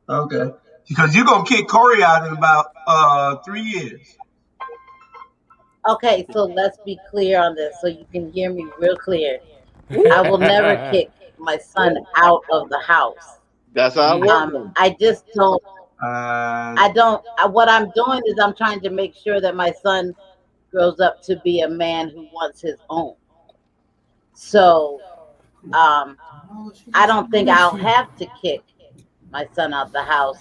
Okay. Because you're gonna kick Corey out in about 3 years. Okay, so let's be clear on this so you can hear me real clear. I will never kick my son out of the house. That's how it works. I just don't. Uh, What I'm doing is I'm trying to make sure that my son grows up to be a man who wants his own. So, I don't think I'll have to kick my son out the house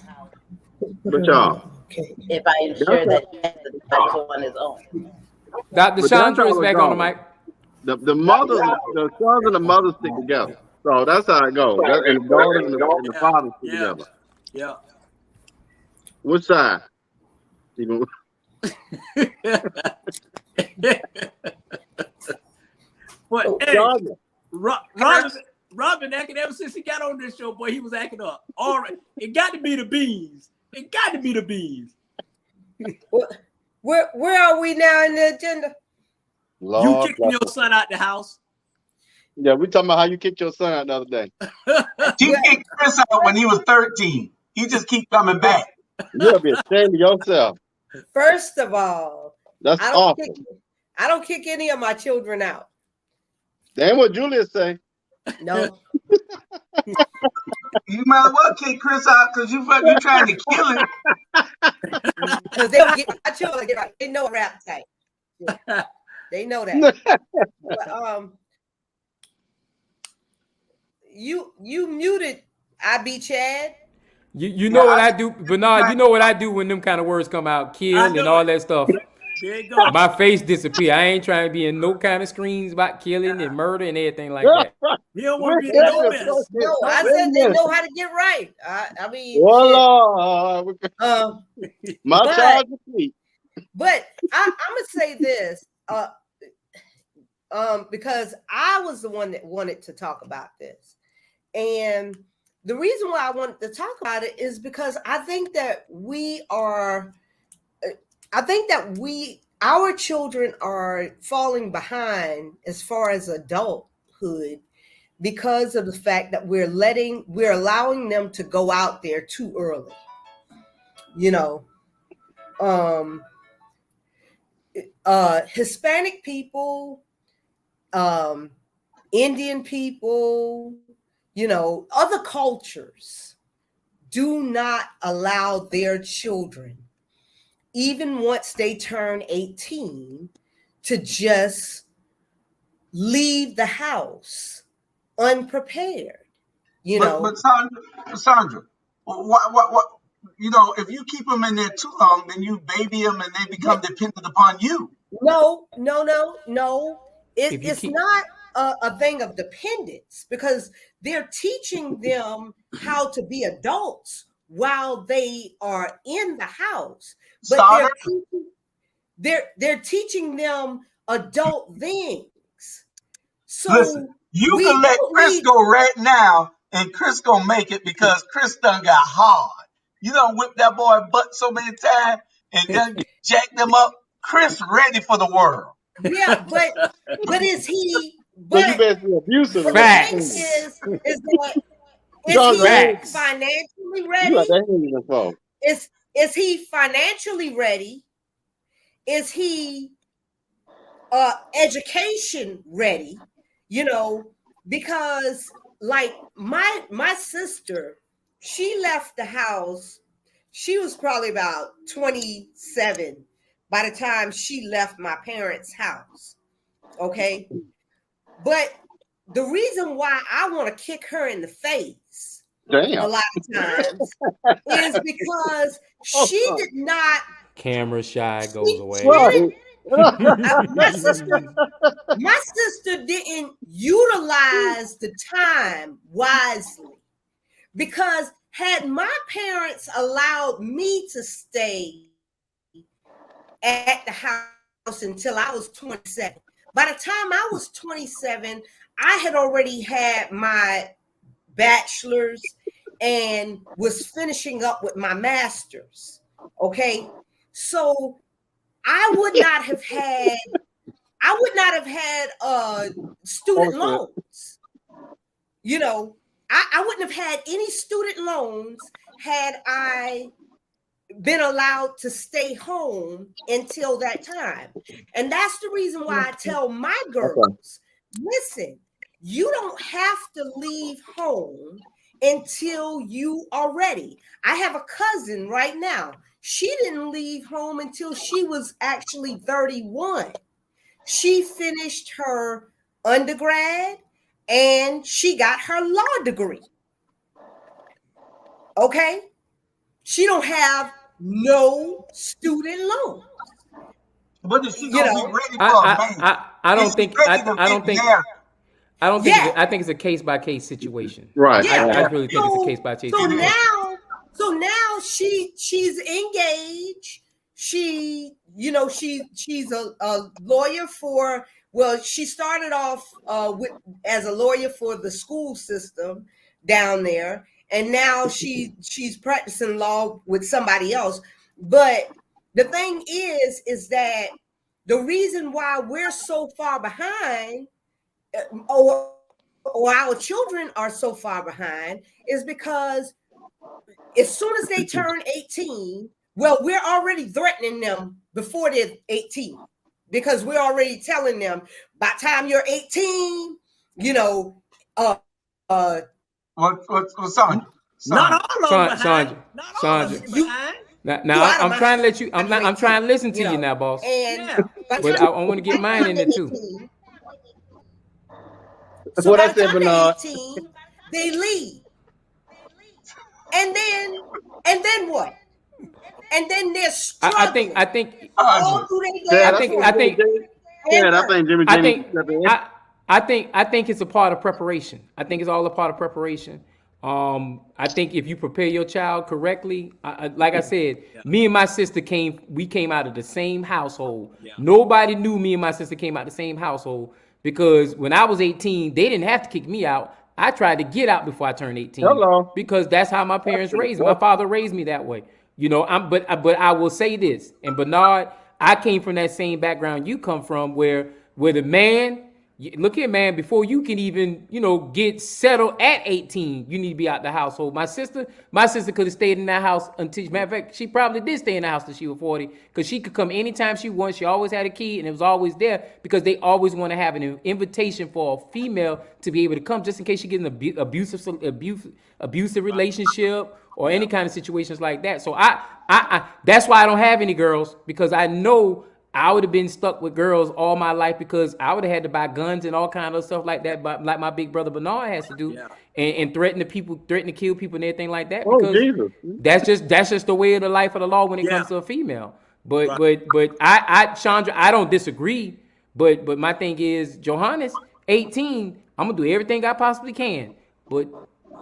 But y'all, if I ensure that he has the title on his own. Dr. but that's Chandra is how it back on the goes. mic. The mothers, the sons and the mothers stick together. So that's how it goes. And the daughters and the fathers stick yeah, together. yeah. Which side? Even But hey, Georgia. Robin acting ever since he got on this show, boy, he was acting up. All right, it got to be the beans. It got to be the beans. Where are we now in the agenda? Lord You kicking bless your him. son out the house. Yeah, we talking about how you kicked your son out the other day. she kicked Chris out when he was 13. He just keep coming back. You'll be ashamed of yourself. First of all, That's I awful. don't kick any of my children out. That ain't what Julius say. No. You might as well kick Chris out because you trying to kill him. Because my children get right. They know rap type. Yeah, they know that. But, you muted IB Chad. You know what I do, Bernard. You know what I do when them kind of words come out, kill and all that stuff. There you go. My face disappear. I ain't trying to be in no kind of screens about killing and murder and everything like that. He don't want to be in no mess. No, I said they know how to get right. I mean, Oh, Lord. My but- charge is sweet. but I'm gonna say this, because I was the one that wanted to talk about this, and the reason why I wanted to talk about it is because I think that our children are falling behind as far as adulthood because of the fact that we're allowing them to go out there too early. You know, Hispanic people, Indian people, other cultures do not allow their children, even once they turn 18, to just leave the house unprepared. But Sandra, what? If you keep them in there too long, then you baby them and they become dependent upon you. No. It's keep- not a thing of dependence, because they're teaching them how to be adults while they are in the house. But they're teaching them adult things. So listen, you can let Chris go right now, and Chris gonna make it because Chris done got hard. You done whipped that boy butt so many times and done jacked him up. Chris ready for the world. Yeah, but is he? So you basically abusive. The thing is that is he financially ready? You like that Is he financially ready? Is he education ready? Because like my sister she left the house. She was probably about 27 by the time she left my parents' house. Okay. But the reason why I want to kick her in the face a lot of times is because she did not. Camera shy goes away. My sister didn't utilize the time wisely, because had my parents allowed me to stay at the house until I was 27, by the time I was 27, I had already had my bachelor's and was finishing up with my master's. Okay. So I would not have had student loans. You know, I wouldn't have had any student loans had I been allowed to stay home until that time. And that's the reason why I tell my girls, listen, you don't have to leave home until you are ready. I have a cousin right now. She didn't leave home until she was actually 31. She finished her undergrad and she got her law degree. Okay? She don't have no student loans. But is she gonna be ready for a man? I think it's a case by case situation. Right. Yeah. I really think it's a case by case situation. So now she's engaged. She's a lawyer for. Well, she started off as a lawyer for the school system down there, and now she's practicing law with somebody else. But the thing is that the reason why we're so far behind, or our children are so far behind, is because as soon as they turn 18, well, we're already threatening them before they're 18, because we're already telling them by the time you're 18, what's Sandra? Not all of them behind. Sandra. Now I'm trying to let you. I'm trying to listen to you now, boss. And but I want to get mine in there too. So what I said, Bernard. 18, they leave. And then what? And then they're struggling. I think it's a part of preparation. I think it's all a part of preparation. I think if you prepare your child correctly, like I said, me and my sister came out of the same household. Yeah. Nobody knew me and my sister came out of the same household, because when I was 18, they didn't have to kick me out. I tried to get out before I turned 18. Because that's how my parents raised me. My father raised me that way. But I will say this, and Bernard, I came from that same background you come from, where the man, look here, man, before you can even, get settled at 18, you need to be out the household. My sister could have stayed in that house until, matter of fact, she probably did stay in the house till she was 40, because she could come anytime she wanted. She always had a key, and it was always there, because they always want to have an invitation for a female to be able to come, just in case she gets an abusive relationship or any kind of situations like that. So I that's why I don't have any girls, because I know I would have been stuck with girls all my life, because I would have had to buy guns and all kind of stuff like that, but like my big brother Bernard has to do, and threaten to kill people and everything like that. Because that's just the way of the life of the law when it comes to a female. But I Chandra, I don't disagree. But my thing is, Johannes, 18, I'm gonna do everything I possibly can. But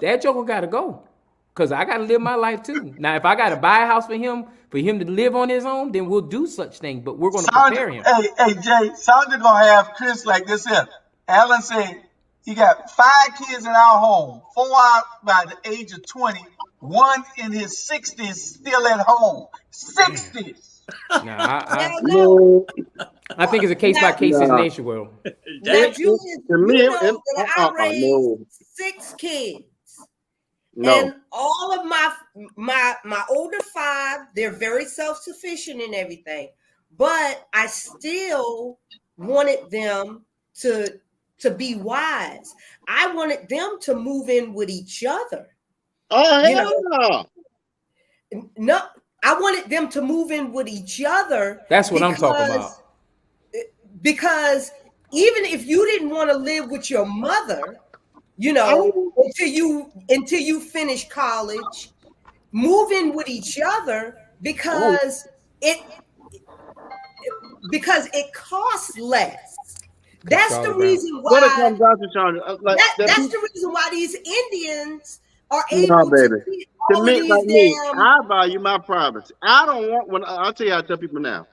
that joker gotta go, because I gotta live my life too. Now, if I gotta buy a house for him to live on his own, then we'll do such thing. But we're gonna prepare him. Hey, Jay, Sandra gonna have Chris like this here. Alan said he got 5 kids in our home, 4 out by the age of 20, 1 in his 60s still at home. 60s. I think it's a case by case situation. Well, I raised 6 kids. No. And all of my older 5, they're very self-sufficient and everything, but I still wanted them to be wise. I wanted them to move in with each other. Oh, You hell know, no. no, I wanted them to move in with each other. That's what I'm talking about. Because even if you didn't want to live with your mother, you know, until you finish college, move in with each other because it costs less. That's the reason What it why. comes down to, Chandra, That's the reason why these Indians are no, able to baby. get To all of me, these like me, damn. I value my privacy. I don't want when I'll tell you, I tell people now,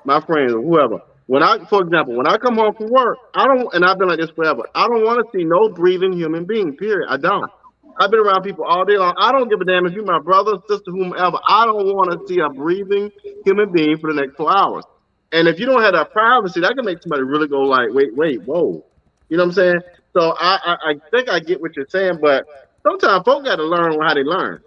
my friends or whoever. For example, when I come home from work, I don't, and I've been like this forever. I don't want to see no breathing human being. Period. I don't. I've been around people all day long. I don't give a damn if you're my brother, sister, whomever. I don't want to see a breathing human being for the next 4 hours. And if you don't have that privacy, that can make somebody really go like, wait, whoa. You know what I'm saying? So I think I get what you're saying, but sometimes folks got to learn how they learn.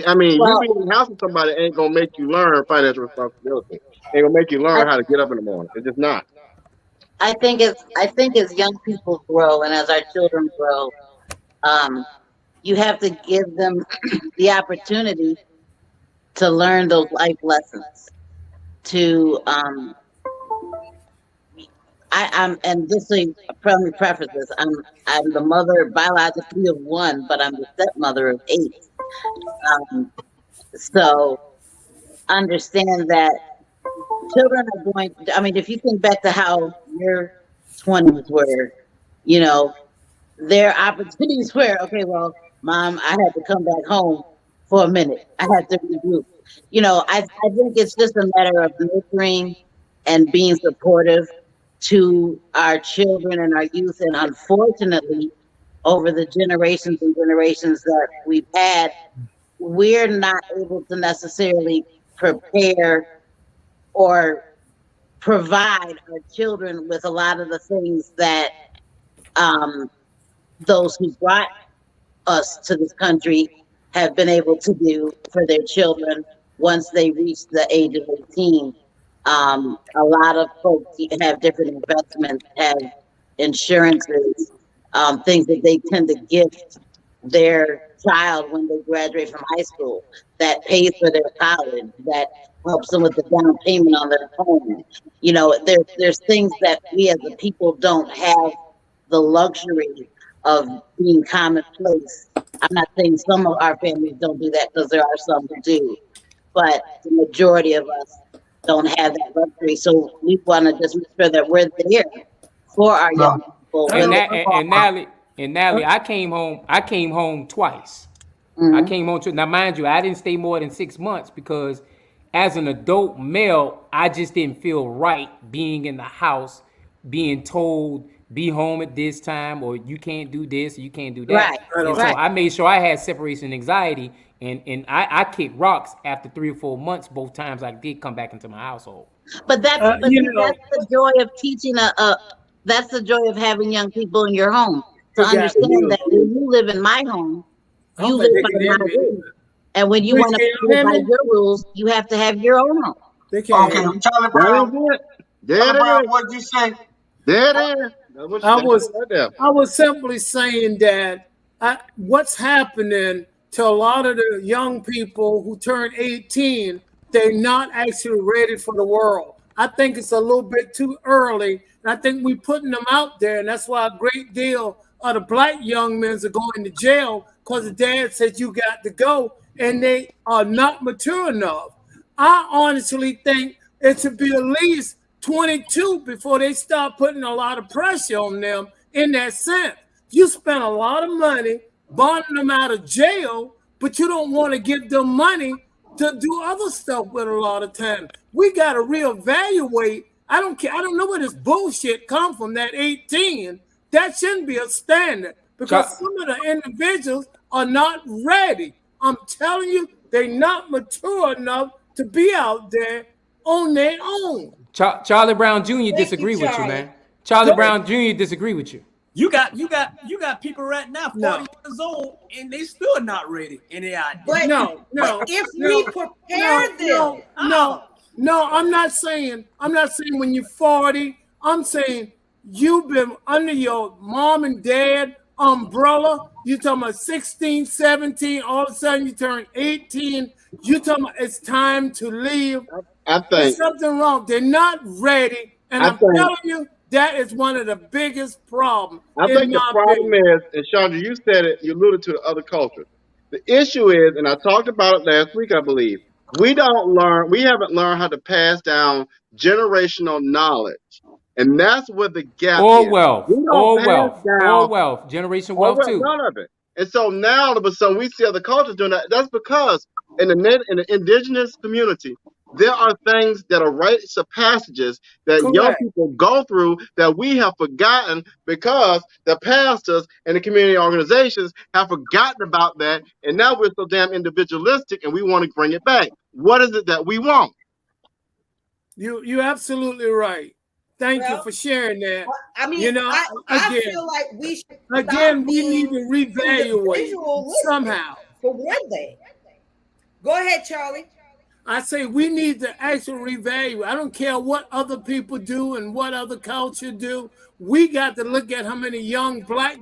I mean, you Well, being in the house with somebody ain't gonna make you learn financial responsibility. Ain't gonna make you I, learn how to get up in the morning. It's just not. I think as young people grow and as our children grow, um, you have to give them the opportunity to learn those life lessons. To I'm and just so you probably preface this, I'm the mother biologically of one, but I'm the stepmother of 8. So understand that children are going. I mean, if you think back to how your 20s were, you know, there are opportunities where, okay, well, mom, I had to come back home for a minute. I had to regroup. You know, I think it's just a matter of nurturing and being supportive to our children and our youth. And unfortunately, over the generations and generations that we've had, we're not able to necessarily prepare or provide our children with a lot of the things that those who brought us to this country have been able to do for their children once they reach the age of 18. A lot of folks have different investments, have insurances, things that they tend to gift their child when they graduate from high school, that pays for their college, that helps them with the down payment on their home. You know, there's things that we as a people don't have the luxury of being commonplace. I'm not saying some of our families don't do that, because there are some who do, but the majority of us don't have that luxury. So we want to just make sure that we're there for our young No, people. And Natalie, I came home twice. I Mhm. came home to, now mind you, I didn't stay more than 6 months because as an adult male, I just didn't feel right being in the house, being told be home at this time, or you can't do this, or you can't do that. Right, And so right. I made sure I had separation anxiety, and I kicked rocks after 3 or 4 months both times I did come back into my household. But that's You know, that's the joy of teaching that's the joy of having young people in your home, to you got understand that music. when you live in my home, I you don't think live they by can hear my me. rules. And when you Preach, want can to you live hear by me? your rules, you have to have your own home. They can't okay, hear me. Charlie That Brown. is it. There Charlie it Brown, is. what'd you say? There it is. I That's was right there. I was simply saying that what's happening to a lot of the young people who turn 18, they're not actually ready for the world. I think it's a little bit too early, and I think we're putting them out there, and that's why a great deal of the black young men are going to jail, because the dad said you got to go, and they are not mature enough. I honestly think it should be at least 22 before they start putting a lot of pressure on them in that sense. You spend a lot of money bonding them out of jail, but you don't want to give them money to do other stuff with a lot of time. We got to reevaluate. I don't care. I don't know where this bullshit come from, that 18. That shouldn't be a standard, because some of the individuals are not ready. I'm telling you, they're not mature enough to be out there on their own. Charlie Brown Jr. Thank disagree you, with you, Charlie. man. Charlie Brown Jr. disagree with you. You got people right now 40 No. years old and they still not ready and they out there. But No, if we prepare them, no, I'm not saying when you're 40, I'm saying you've been under your mom and dad umbrella. You talking about 16, 17, all of a sudden you turn 18. You talking about it's time to leave. I There's think something wrong. They're not ready. And I I'm think telling you, that is one of the biggest problems. I think the problem is, and Chandra, you said it, you alluded to the other cultures. The issue is, and I talked about it last week, I believe, we haven't learned how to pass down generational knowledge. And that's where the gap Or is. wealth, We don't or pass wealth, down or wealth, generation wealth too. none of it. And so now all of a sudden we see other cultures doing that. That's because in the indigenous community, there are things that are rites of passages that young Correct. people go through that we have forgotten because the pastors and the community organizations have forgotten about that. And now we're so damn individualistic and we want to bring it back. What is it that we want? You're absolutely right. Thank you Well, for sharing that. I mean, You know, I again, feel like we should Again, stop we need being to reevaluate individualistic somehow. for one thing. Go ahead, Charlie. I say we need to actually reevaluate. I don't care what other people do and what other culture do. We got to look at how many young black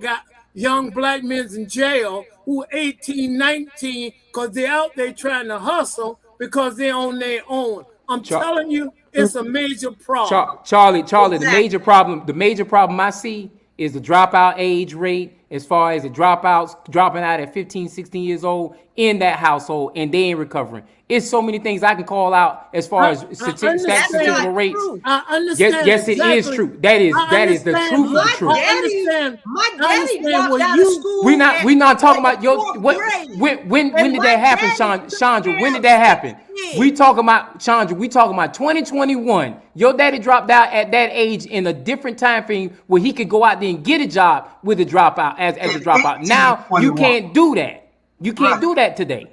men's in jail who 18, 19, because they're out there trying to hustle because they're on their own. I'm telling you, it's a major problem. Charlie, Exactly. the major problem I see is the dropout age rate as far as the dropouts dropping out at 15, 16 years old in that household and they ain't recovering. It's so many things I can call out as far as statistical rates. I understand. Yes, it is true. That is the truth of the truth. My daddy dropped out of school. We not talking about when did that happen, Chandra? When did that happen? We talking about 2021. Your daddy dropped out at that age in a different time frame where he could go out there and get a job with a dropout as a dropout. Now you can't do that. You can't do that today.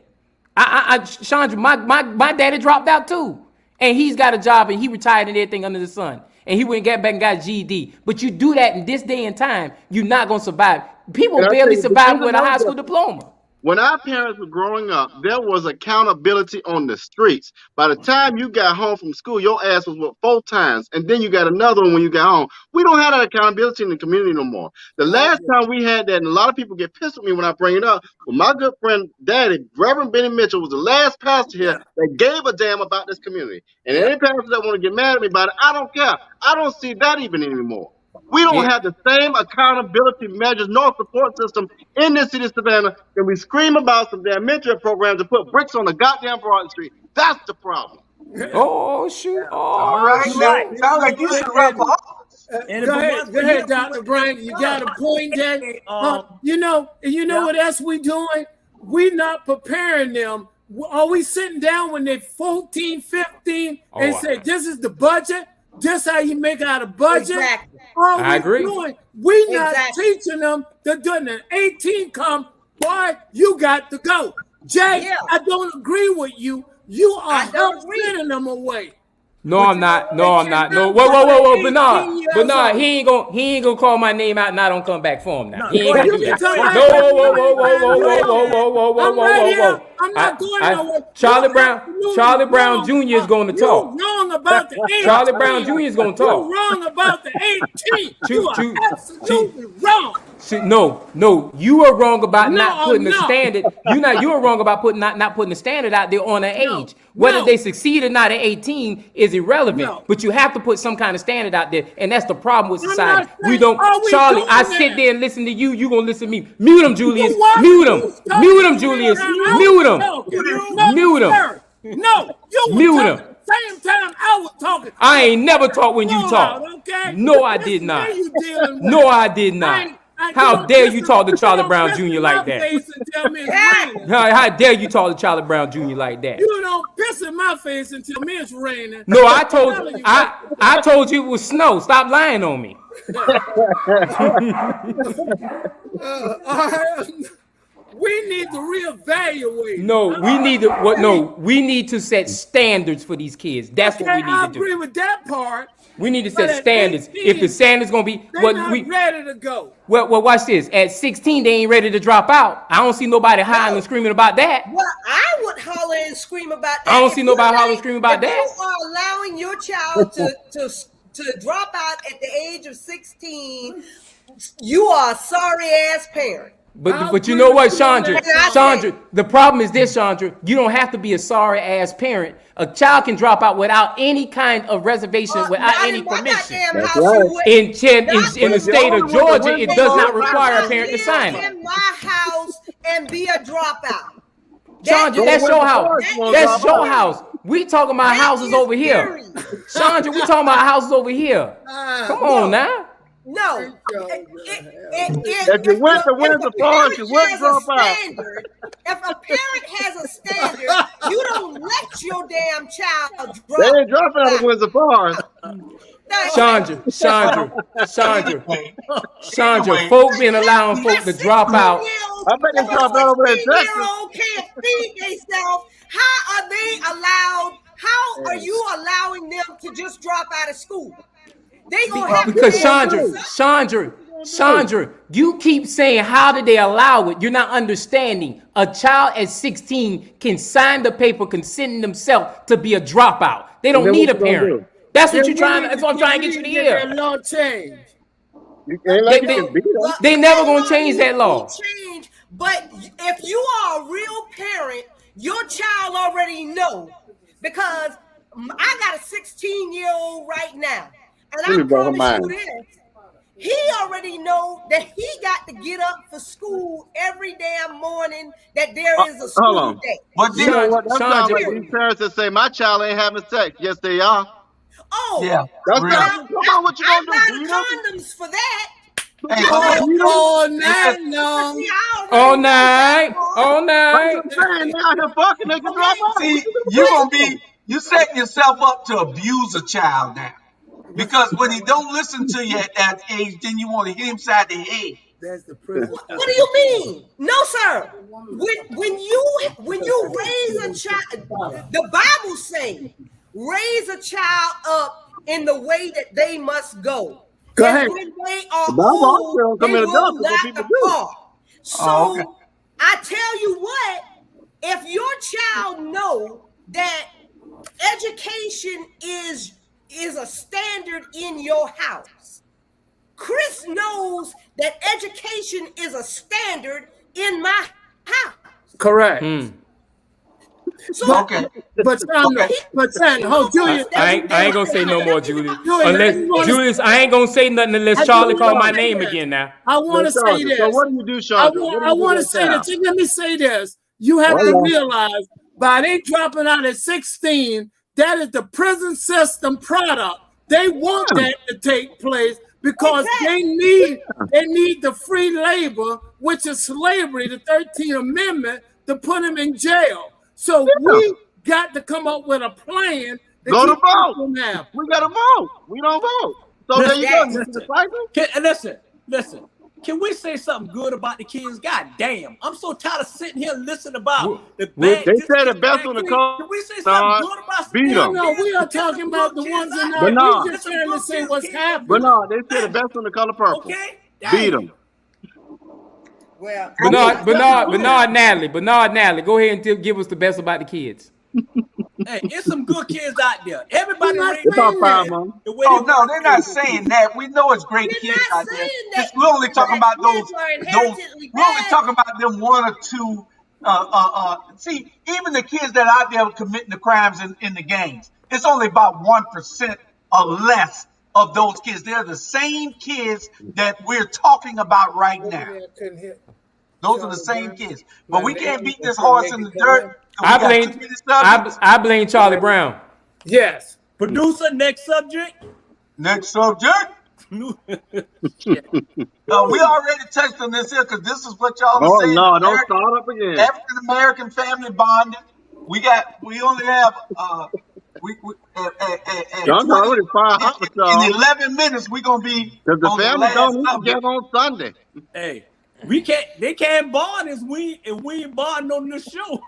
Chandra, my daddy dropped out too. And he's got a job and he retired and everything under the sun. And he went and got back and got a GED. But you do that in this day and time, you're not going to survive. People barely survive with a high school diploma. When our parents were growing up, there was accountability on the streets. By the time you got home from school, your ass was whooped 4 times, and then you got another one when you got home. We don't have that accountability in the community no more. The last time we had that, and a lot of people get pissed at me when I bring it up, but my good friend, Daddy, Reverend Benny Mitchell, was the last pastor here that gave a damn about this community. And any pastor that want to get mad at me about it, I don't care. I don't see that even anymore. We don't have the same accountability measures nor support system in this city of Savannah that we scream about some damn mentoring programs to put bricks on the goddamn Broad Street. That's the problem. Oh, shoot. All right. Now, sounds like you should wrap up. Go ahead, Dr. Brian. You got a point there. You know what else we doing? We not preparing them. Are we sitting down when they're 14, 15 and say, this is the budget? This how you make out a budget? Exactly. I agree. We not teaching them to do it. An 18 come, boy, you got to go. Jay, I don't agree with you. You are sending them away. No, I'm not. No, whoa, Bernard, he ain't gonna call my name out and I don't come back for him now. He ain't gonna do that. Whoa. I'm not going nowhere. Charlie Brown Jr. is going to talk. You're wrong about the 18. Charlie Brown Jr. is going to talk. You're wrong about the 18. You are absolutely wrong. No, you are wrong about not putting the standard. You are wrong about not putting the standard out there on an age. Whether they succeed or not at 18 is irrelevant. But you have to put some kind of standard out there, and that's the problem with society. We don't. Charlie, I sit there and listen to you. You gonna listen to me? Mute him, Julius. Mute him, Julius. Mute him. Mute him. No, you mute him. Same time I was talking. I ain't never talk when you talk. No, I did not. No, I did not. How dare you talk to Charlie Brown Jr. like that? How dare you talk to Charlie Brown Jr. like that? You don't piss in my face and tell me it's raining. No, I told you it was snow. Stop lying on me. We need to reevaluate. We need to set standards for these kids. That's what we need to do. I agree with that part. We need to set standards. 18, if the standards gonna be ready to go. Well, watch this. At 16, they ain't ready to drop out. I don't see nobody hollering and screaming about that. Well, I would holler and scream about that. I don't see nobody hollering and screaming about that. You are allowing your child to drop out at the age of 16 You are a sorry ass parent. But you know what, Chandra? I Chandra, the problem is this, Chandra. You don't have to be a sorry ass parent. A child can drop out without any kind of reservation, without Not any in my permission. goddamn That's house, right. you wouldn't. In the state of Georgia, it does not require a You parent to live sign it. in my house and be a dropout. Chandra, that's your house. That's your house. We talking about houses over here. Chandra, we talking about houses over here. Come on now. No. If you went to Windsor Forest, you wouldn't drop out. If a parent has a standard, you don't let your damn child They drop. ain't dropping out of Windsor Forest. Chandra, folk been allowing folk to drop out. I bet they drop out over there in Texas. 16-year-old can't feed themselves. How are they allowed? How are you allowing them to just drop out of school? They gonna have Because to Chandra, you keep saying, how did they allow it? You're not understanding. A child at 16 can sign the paper consenting themselves to be a dropout. They don't need a parent. That's what you're trying. That's what I'm trying to get you to hear. That law change. You ain't like you can beat them. They never gonna change that law. Change, but if you are a real parent, your child already know, because I got a 16-year-old right now, and I promise you this. He already know that he got to get up for school every damn morning, that there is a school day. But you know what? That sounds like these parents that say, my child ain't having sex. Yes, they are. Oh, Yeah. That's not, come on, what you I gonna do? buy condoms for that. Hey, All night long. See, I All already night, know that. all night. I'm saying, they out here fucking, they can drop out. see, you setting yourself up to abuse a child now. Because when he don't listen to you at that age, then you want to hit him side the head. That's the prison. What do you mean? No, sir. When you raise a child, the Bible says, raise a child up in the way that they must go. Go ahead. When they are Bible old, also they come in the will doctor, what not people do. depart. So Oh, okay. I tell you what, if your child know that education is a standard in your house, Chris knows that education is a standard in my house. Correct. So Okay. But Julius, I ain't gonna say no more, Julius. Julius, Julius, I ain't gonna say nothing unless Charlie call my name again now. I want to say this. So what do you do, Chandra? I want to say this. Let me say this. You have to realize by they dropping out at 16, that is the prison system product. They want that to take place because they need the free labor, which is slavery, the 13th Amendment, to put them in jail. So we got to come up with a plan. Go to vote. We got to vote. We don't vote. So there you go. You see the cycle? Listen. Can we say something good about the kids? God damn. I'm so tired of sitting here listening about the bad. They said the best one to come. Can we say something good about beat them. No, we are talking about the ones in our. Bernard. We're just trying to say what's happening. Bernard, they said the best one to color purple. Okay? Beat them. well, Bernard Natalie, go ahead and give us the best about the kids. Hey, it's some good kids out there. Everybody raised About 5 months. the way Oh no, they're not saying that. We know it's great They're kids not out there. saying that. We're only talking about those. Kids are Those. inherently We're only bad. talking about them one or two. See, even the kids that are out there committing the crimes in the gangs, it's only about 1% or less of those kids. They're the same kids that we're talking about right now. Those are the same kids. But we can't beat this horse in the dirt. I blame Charlie Brown. Yes. Producer, next subject. Next subject. We already touched on this here because this is what y'all are saying. No, don't start up again. African American family bonding. We only have in 11 minutes we're gonna be because the on family the don't last need to get on Sunday. Hey, they can't bond if we ain't bonding on this show.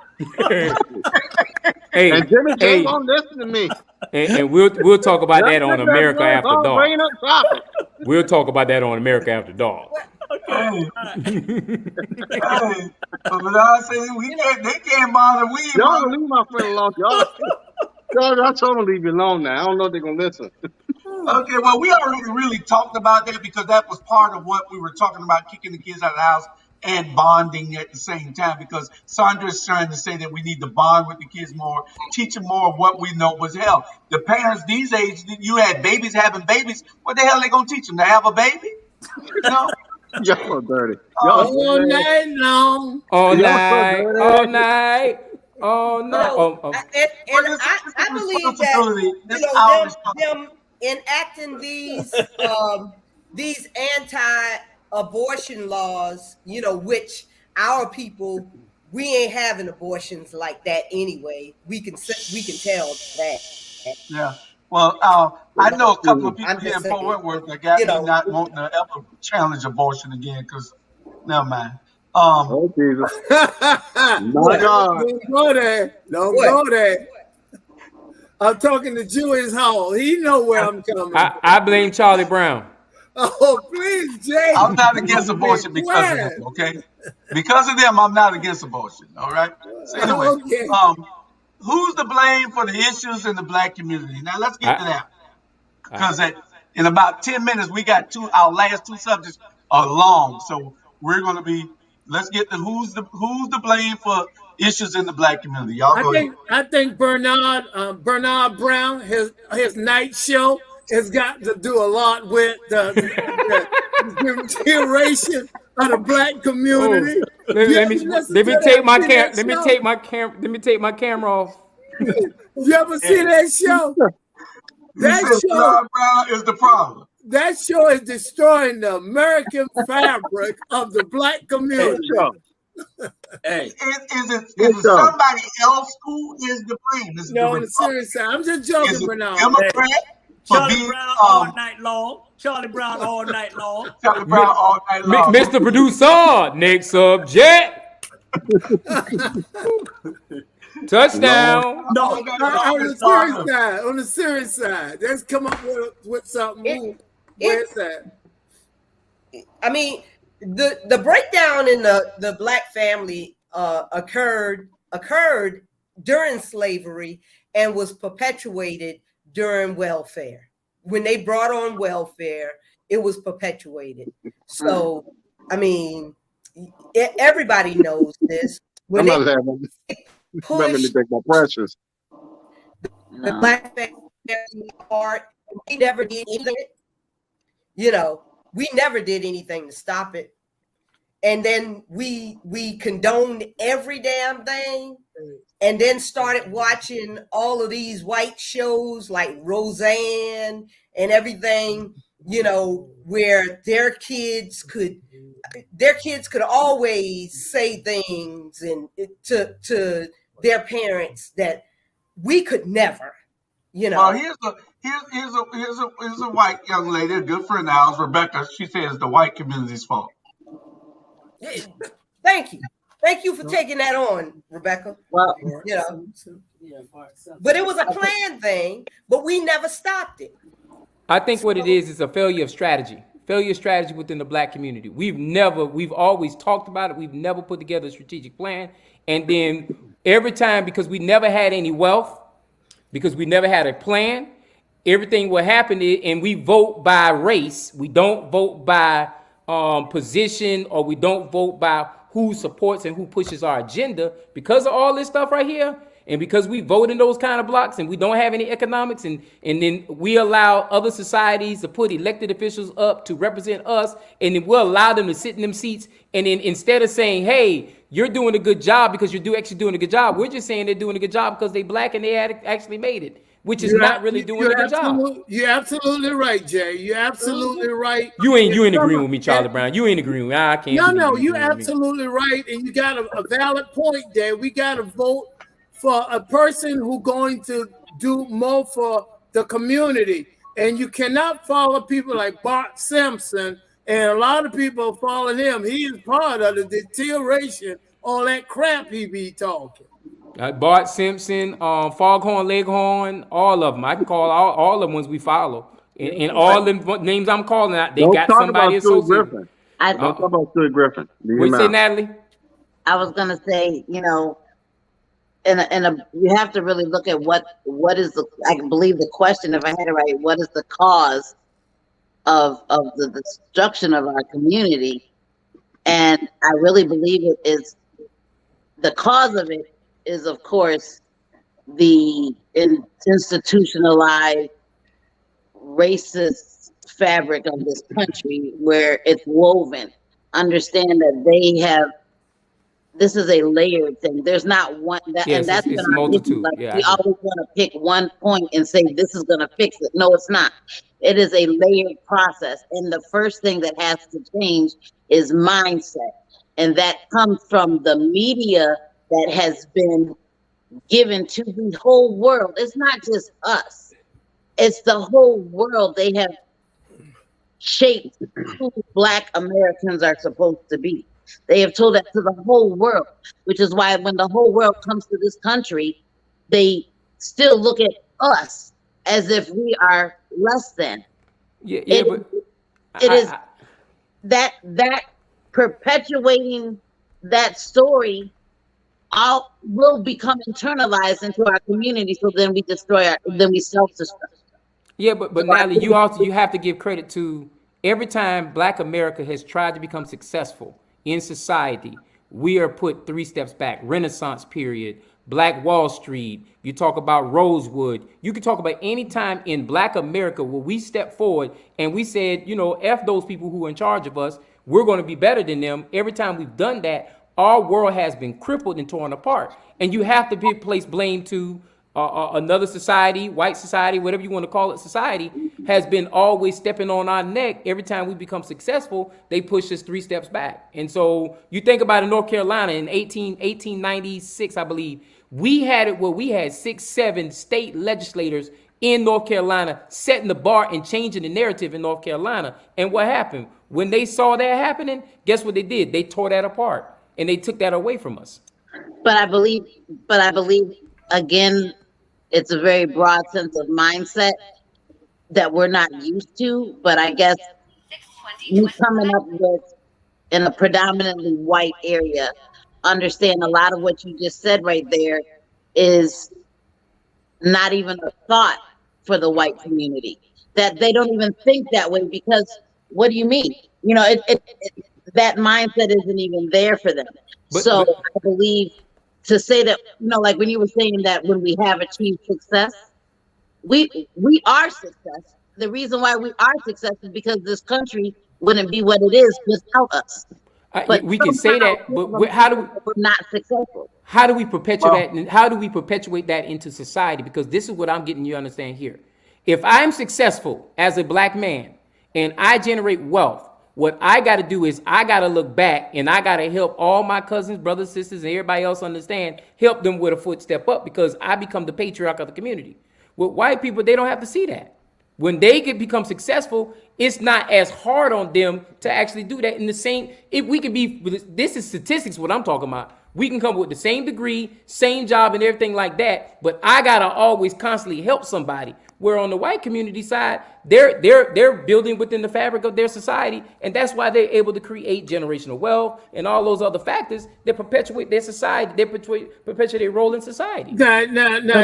Hey, and Jimmy J won't listen to me. And we'll talk about that on America After Dark. Bringing up topic. We'll talk about that on America After Dark. Hey, but I say they can't bother. Y'all leave my friend alone. Y'all, I told them to leave you alone now. I don't know if they're gonna listen. Okay, well, we already really talked about that because that was part of what we were talking about, kicking the kids out of the house and bonding at the same time. Because Sandra's trying to say that we need to bond with the kids more, teach them more of what we know was hell. The parents these days, you had babies having babies. What the hell are they gonna teach them to have a baby? No. Y'all are dirty. All night long. All Y'all night, dirty. all night, all night. I believe that It's our them enacting these anti-abortion laws, which our people, we ain't having abortions like that anyway. We can tell that. Yeah. Well, I know a couple of people here in Fort Worth that got me not wanting to ever challenge abortion again because, never mind. Oh, Jesus. My God. Don't go there. Don't go there. I'm talking to Jewish Hall. He know where I'm coming. I blame Charlie Brown. Oh, please, Jay. I'm not against abortion because of them, okay? Because of them, I'm not against abortion, all right? So anyway, Okay. who's to blame for the issues in the Black community? Now, let's get to that. Because in about 10 minutes, we got our last two subjects are long. So we're going to be, let's get to who's to blame for issues in the Black community. Y'all go ahead. I think Bernard Brown, his night show has got to do a lot with the deterioration of the Black community. Let me take my camera off. You ever see that show? That show Brown is the problem. That show is destroying the American fabric of the Black community. Hey, is it somebody else who is to blame? No, on the serious side, I'm just joking, Bernard. Charlie Brown all night long. Charlie Brown all night long. Charlie Brown all night long. Mr. Producer, next subject. Touchdown. No. On the serious side, let's come up with something. Where's that? I mean, the breakdown in the Black family occurred during slavery and was perpetuated during welfare. When they brought on welfare, it was perpetuated. So, I mean, everybody knows this. When I'm not having let me take my precious. The Black family part, we never did anything. We never did anything to stop it. And then we condoned every damn thing, and then started watching all of these white shows like Roseanne and everything, where their kids could always say things and to their parents that we could never, Well, here's a white young lady, a good friend of ours, Rebecca. She says the white community's fault. Thank you for taking that on, Rebecca. Well, but it was a planned thing, but we never stopped it. I think what it is a failure of strategy. Failure of strategy within the Black community. We've always talked about it. We've never put together a strategic plan. And then every time, because we never had any wealth, because we never had a plan, everything will happen and we vote by race. We don't vote by position, or we don't vote by who supports and who pushes our agenda. Because of all this stuff right here, and because we vote in those kind of blocks and we don't have any economics, and then we allow other societies to put elected officials up to represent us, and then we'll allow them to sit in them seats, and then instead of saying, hey, you're doing a good job because you're actually doing a good job, we're just saying they're doing a good job because they Black and they actually made it, which is not really doing a good job. You're absolutely right, Jay. You're absolutely right. You ain't agreeing with me, Charlie Brown. You ain't agreeing with me. I can't. No, you're absolutely right, and you got a valid point there. We got to vote for a person who's going to do more for the community, and you cannot follow people like Bart Simpson, and a lot of people follow him. He is part of the deterioration, all that crap he be talking. Bart Simpson, Foghorn Leghorn, all of them. I can call all the ones we follow. And all the names I'm calling out, they got somebody associated. Don't talk about Stuart Griffin. What you say, Natalie? I was going to say, you have to really look at what is the, I believe the question, if I had it right, what is the cause of the destruction of our community? And I really believe it is, the cause of it is, of course, the institutionalized racist fabric of this country, where it's woven. Understand that they have, this is a layered thing. There's not one that, Yes, and that's it's been our issue. multitude. Like, Yeah, I we agree. always want to pick one point and say this is going to fix it. No, it's not. It is a layered process, and the first thing that has to change is mindset, and that comes from the media that has been given to the whole world. It's not just us; it's the whole world. They have shaped who Black Americans are supposed to be. They have told that to the whole world, which is why when the whole world comes to this country, they still look at us as if we are less than. Yeah, It, but it is that perpetuating that story all will become internalized into our community. So then we then we self-destruct. yeah, but Natalie, you have to give credit to every time Black America has tried to become successful in society, we are put 3 steps back. Renaissance period, Black Wall Street. You talk about Rosewood. You can talk about any time in Black America where we stepped forward and we said, F those people who are in charge of us. We're going to be better than them. Every time we've done that, our world has been crippled and torn apart. And you have to place blame to another society, white society, whatever you want to call it, society has been always stepping on our neck. Every time we become successful, they push us 3 steps back. And so you think about in North Carolina in 1896, I believe, we had it where we had 6, 7 state legislators in North Carolina setting the bar and changing the narrative in North Carolina. And what happened? When they saw that happening, guess what they did? They tore that apart and they took that away from us. But I believe again, it's a very broad sense of mindset that we're not used to. But I guess you coming up with in a predominantly white area, understand a lot of what you just said right there is not even a thought for the white community. That they don't even think that way, because what do you mean? That mindset isn't even there for them. So I believe, to say that, like when you were saying that when we have achieved success, we are success. The reason why we are success is because this country wouldn't be what it is without us. But we can say that, but how do we're not successful? How do we perpetuate that? How do we perpetuate that into society? Because this is what I'm getting you to understand here. If I'm successful as a Black man and I generate wealth, what I got to do is I got to look back and I got to help all my cousins, brothers, sisters, and everybody else understand, help them with a footstep up, because I become the patriarch of the community. With white people, they don't have to see that. When they become successful, it's not as hard on them to actually do that. In the same, if we could be, this is statistics, what I'm talking about. We can come with the same degree, same job, and everything like that. But I gotta always constantly help somebody. Where on the white community side, they're building within the fabric of their society, and that's why they're able to create generational wealth and all those other factors that perpetuate their society. They perpetuate their role in society. But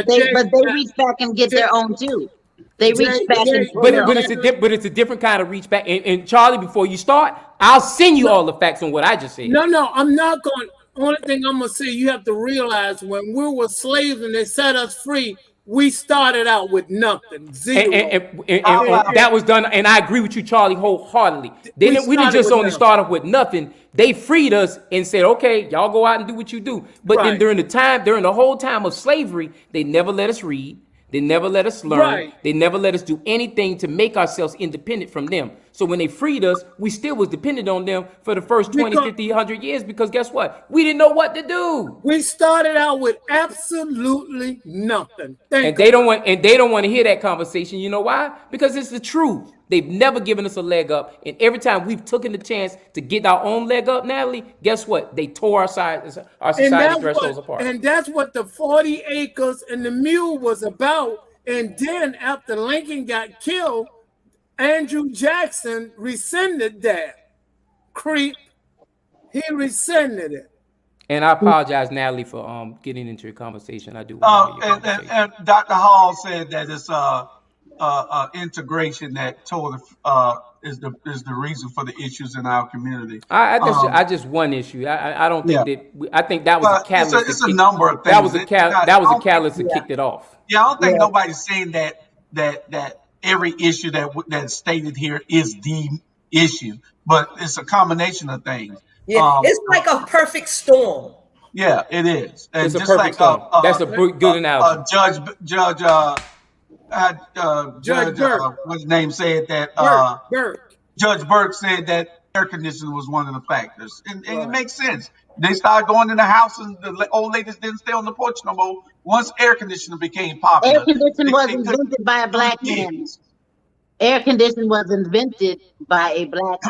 they reach back and get their own too. They reach back and but it's a different kind of reach back. And Charlie, before you start, I'll send you all the facts on what I just said. No, I'm not going. Only thing I'm gonna say, you have to realize when we were slaves and they set us free, we started out with nothing, zero. And that was done, and I agree with you, Charlie, wholeheartedly. We didn't just only start off with nothing. They freed us and said, okay, y'all go out and do what you do. But then during the whole time of slavery, they never let us read. They never let us learn. Right. They never let us do anything to make ourselves independent from them. So when they freed us, we still was dependent on them for the first 20, 50, 100 years, because guess what? We didn't know what to do. We started out with absolutely nothing. They don't want to hear that conversation. You know why? Because it's the truth. They've never given us a leg up. And every time we've taken the chance to get our own leg up, Natalie, guess what? They tore our society thresholds apart. And that's what the 40 acres and the mule was about. And then after Lincoln got killed, Andrew Jackson rescinded that. Creep. He rescinded it. And I apologize, Natalie, for getting into your conversation. I do want to hear your conversation. And Dr. Hall said that it's integration that is the reason for the issues in our community. I just one issue. I don't think that. I think that was a catalyst. It's a number of things. That was a catalyst that kicked it off. Yeah, I don't think nobody's saying that every issue that's stated here is the issue, but it's a combination of things. Yeah, it's like a perfect storm. Yeah, it is. And it's a perfect storm. That's a good analogy. Judge Burke. What's his name said that? Judge Burke said that air conditioning was one of the factors, and it makes sense. They started going in the house, and the old ladies didn't stay on the porch no more. Once air conditioning became popular, air conditioning was invented by a black man. Air conditioning was invented by a black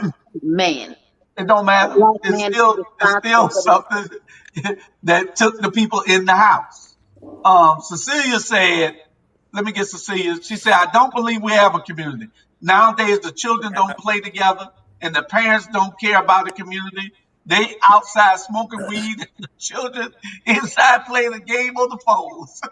man. It don't matter. It's still something that took the people in the house. Cecilia said, let me get Cecilia. She said, I don't believe we have a community. Nowadays, the children don't play together, and the parents don't care about the community. They outside smoking weed, and the children inside playing a game on the phones.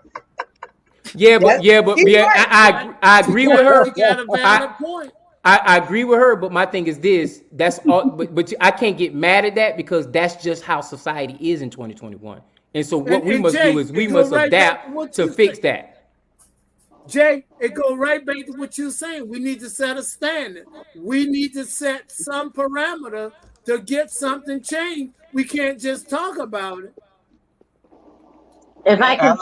I agree with her. You got a valid point. I agree with her, but my thing is this: that's all. But I can't get mad at that because that's just how society is in 2021. And so what we must do is we must adapt to fix that. Jay, it goes right back to what you're saying. We need to set a standard. We need to set some parameter to get something changed. We can't just talk about it. If I can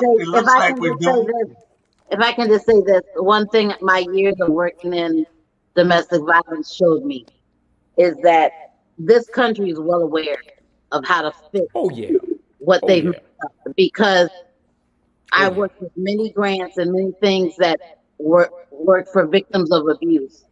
just say this, one thing my years of working in domestic violence showed me is that this country is well aware of how to fix what they've messed up, because I worked with many grants and many things that work for victims of abuse.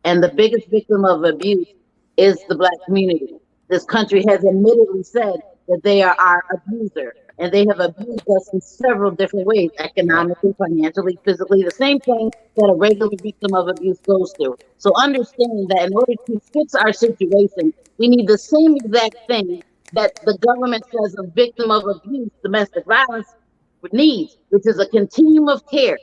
And the biggest victim of abuse is the Black community. This country has admittedly said that they are our abuser, and they have abused us in several different ways, economically, financially, physically, the same thing that a regular victim of abuse goes through. So understanding that in order to fix our situation, we need the same exact thing that the government says a victim of abuse, domestic violence, needs, which is a continuum of care.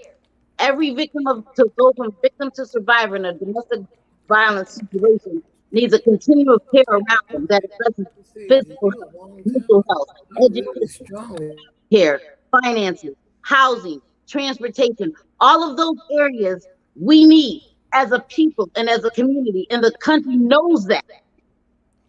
Every victim to go from victim to survivor in a domestic violence situation needs a continuum of care around them that addresses physical health, mental health, education, care, finances, housing, transportation, all of those areas we need as a people and as a community, and the country knows that.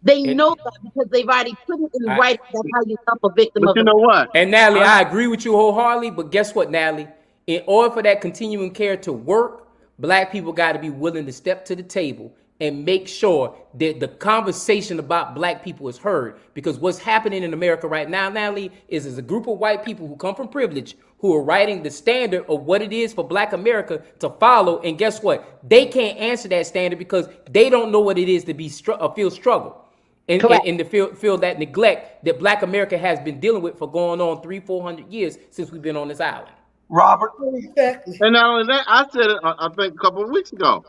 They know that because they've already put it in writing. That's how you help a victim of. You know what? And Natalie, I agree with you wholeheartedly. But guess what, Natalie? In order for that continuing care to work, Black people got to be willing to step to the table and make sure that the conversation about Black people is heard. Because what's happening in America right now, Natalie, is a group of white people who come from privilege who are writing the standard of what it is for Black America to follow. And guess what? They can't answer that standard because they don't know what it is to be feel struggle. And to feel that neglect that Black America has been dealing with for going on 300-400 years since we've been on this island. Robert. And not only that, I said it, I think a couple of weeks ago.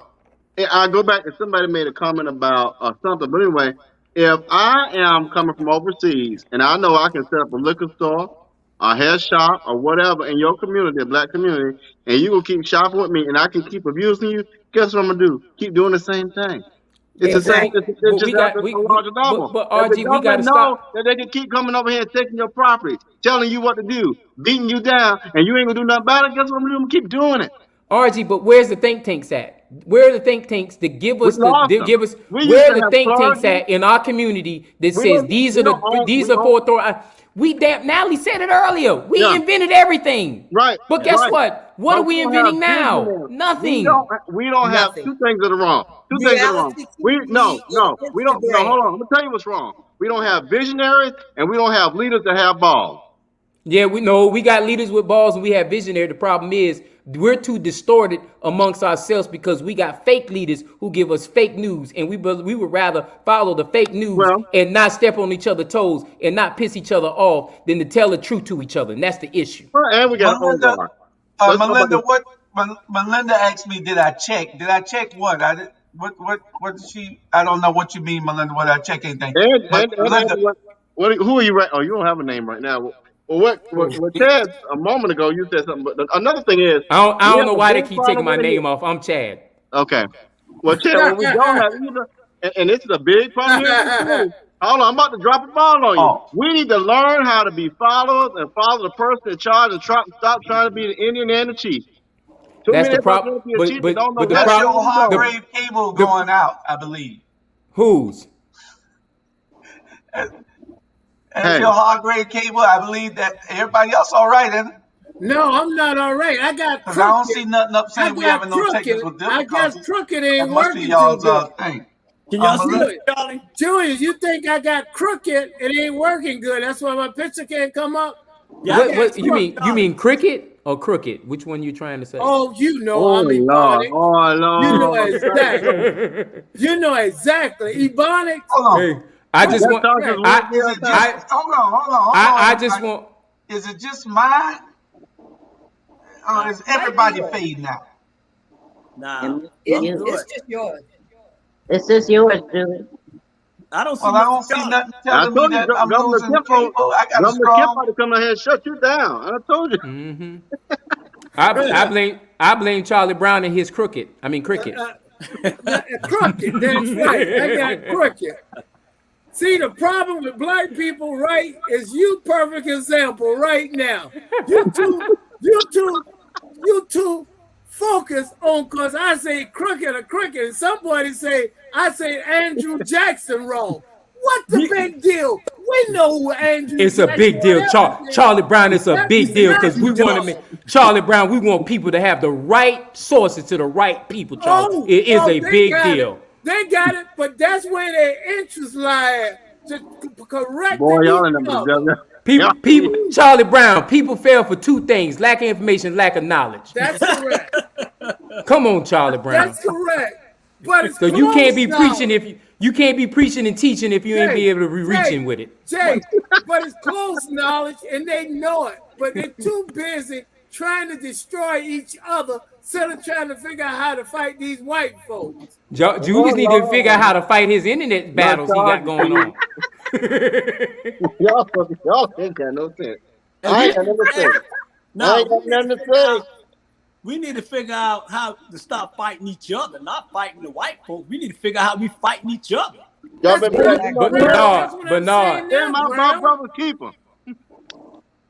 And I go back and somebody made a comment about something. But anyway, if I am coming from overseas and I know I can set up a liquor store, a hair shop, or whatever in your community, a Black community, and you will keep shopping with me and I can keep abusing you, guess what I'm going to do? Keep doing the same thing. It's the same. It's just a larger number. But RG, we got to stop. That they can keep coming over here and taking your property, telling you what to do, beating you down, and you ain't gonna do nothing about it. Guess what I'm gonna do? I'm gonna keep doing it. RG, but where's the think tanks at? Where are the think tanks that give us where are the think tanks at in our community that says these are four authorities? Natalie said it earlier. We invented everything. Right. But guess what? What are we inventing now? Nothing. We don't have two things that are wrong. Two things that are wrong. We don't. No, hold on. I'm gonna tell you what's wrong. We don't have visionaries and we don't have leaders that have balls. Yeah, we got leaders with balls and we have visionary. The problem is we're too distorted amongst ourselves because we got fake leaders who give us fake news, and we would rather follow the fake news and not step on each other's toes and not piss each other off than to tell the truth to each other, and that's the issue. And we got Melinda asked me, did I check? Did I check what? What did she? I don't know what you mean, Melinda. What I check anything? Who are you? Oh, you don't have a name right now. Well, what Chad a moment ago you said something, but another thing is I we don't have know a why they big keep taking problem my with it here. name off. I'm Chad. Okay. Well, Chad, what we don't have either, and this is a big problem here in this community. Hold on, I'm about to drop a bomb on you. Oh, We need to learn how to be followers and follow the person in charge and stop trying to be the Indian and the chief. Too That's many the of us problem. want to be a chief and don't know But the what that's the hell your problem. we're doing. high-grade cable The going out, I believe. whose? That's your high-grade cable. I believe that everybody else all right, isn't it? No, I'm not all right. I got Because I don't crooked. see nothing up I saying we got having no technical crooked. I guess difficulties. crooked That ain't must be working too y'all's good. thing. Can y'all see Melissa? me, Charlie? Julius, you think I got crooked? It ain't working good. That's why my picture can't come up. Yeah, I What got you mean? You Charlie. mean cricket or crooked? Which one you trying to say? Oh, you know Oh I'm Lord, Ebonic. oh You know Lord. exactly. You know exactly. Ebonics. Hold on. Hey, I just That want. talk is I one Is day it at a time. just, hold on, I just everybody. want. Is it just mine? Or is everybody fading out? Nah, It I'm is. good. It's just yours. It's just yours, Julie. I don't see Well, I nothing, don't see Charlie. nothing I telling me told you, that I'm Governor losing Kemp, cable. I got a Governor Kemp strong. ought to come out here and shut you down. I told you. Mm-hmm. I blame Charlie Brown and his crooked. I mean cricket. Crooked. That's right. I got crooked. See, the problem with black people, right, is you perfect example right now. You two focus on, because I say crooked or crooked, and somebody say, I say Andrew Jackson wrong. What the big deal? We know who Andrew It's a Jackson big deal. is. Charlie Brown is a That's big deal not because we want to make Charlie Brown. We want people to have the right sources to the right people. Charlie, it is a they big got deal. it. They got it, but that's where their interests lie at, to correct Boy, y'all each in the other. People, Charlie Brown. People fail for two things: lack of information, lack of knowledge. That's correct. Come on, Charlie Brown. That's correct. But it's So you can't be close preaching now. if you can't be preaching and teaching if you ain't be able to be reaching with it. Jay, but it's close knowledge and they know it. But they're too busy trying to destroy each other instead of trying to figure out how to fight these white folks. Julius need to figure out how to fight his internet battles he got going on. y'all ain't got no sense. I ain't got nothing to say. I ain't got nothing to say. We need to figure out how to stop fighting each other, not fighting the white folks. We need to figure out how we fighting each other. Y'all been black. Bernard. They're my brother's keeper.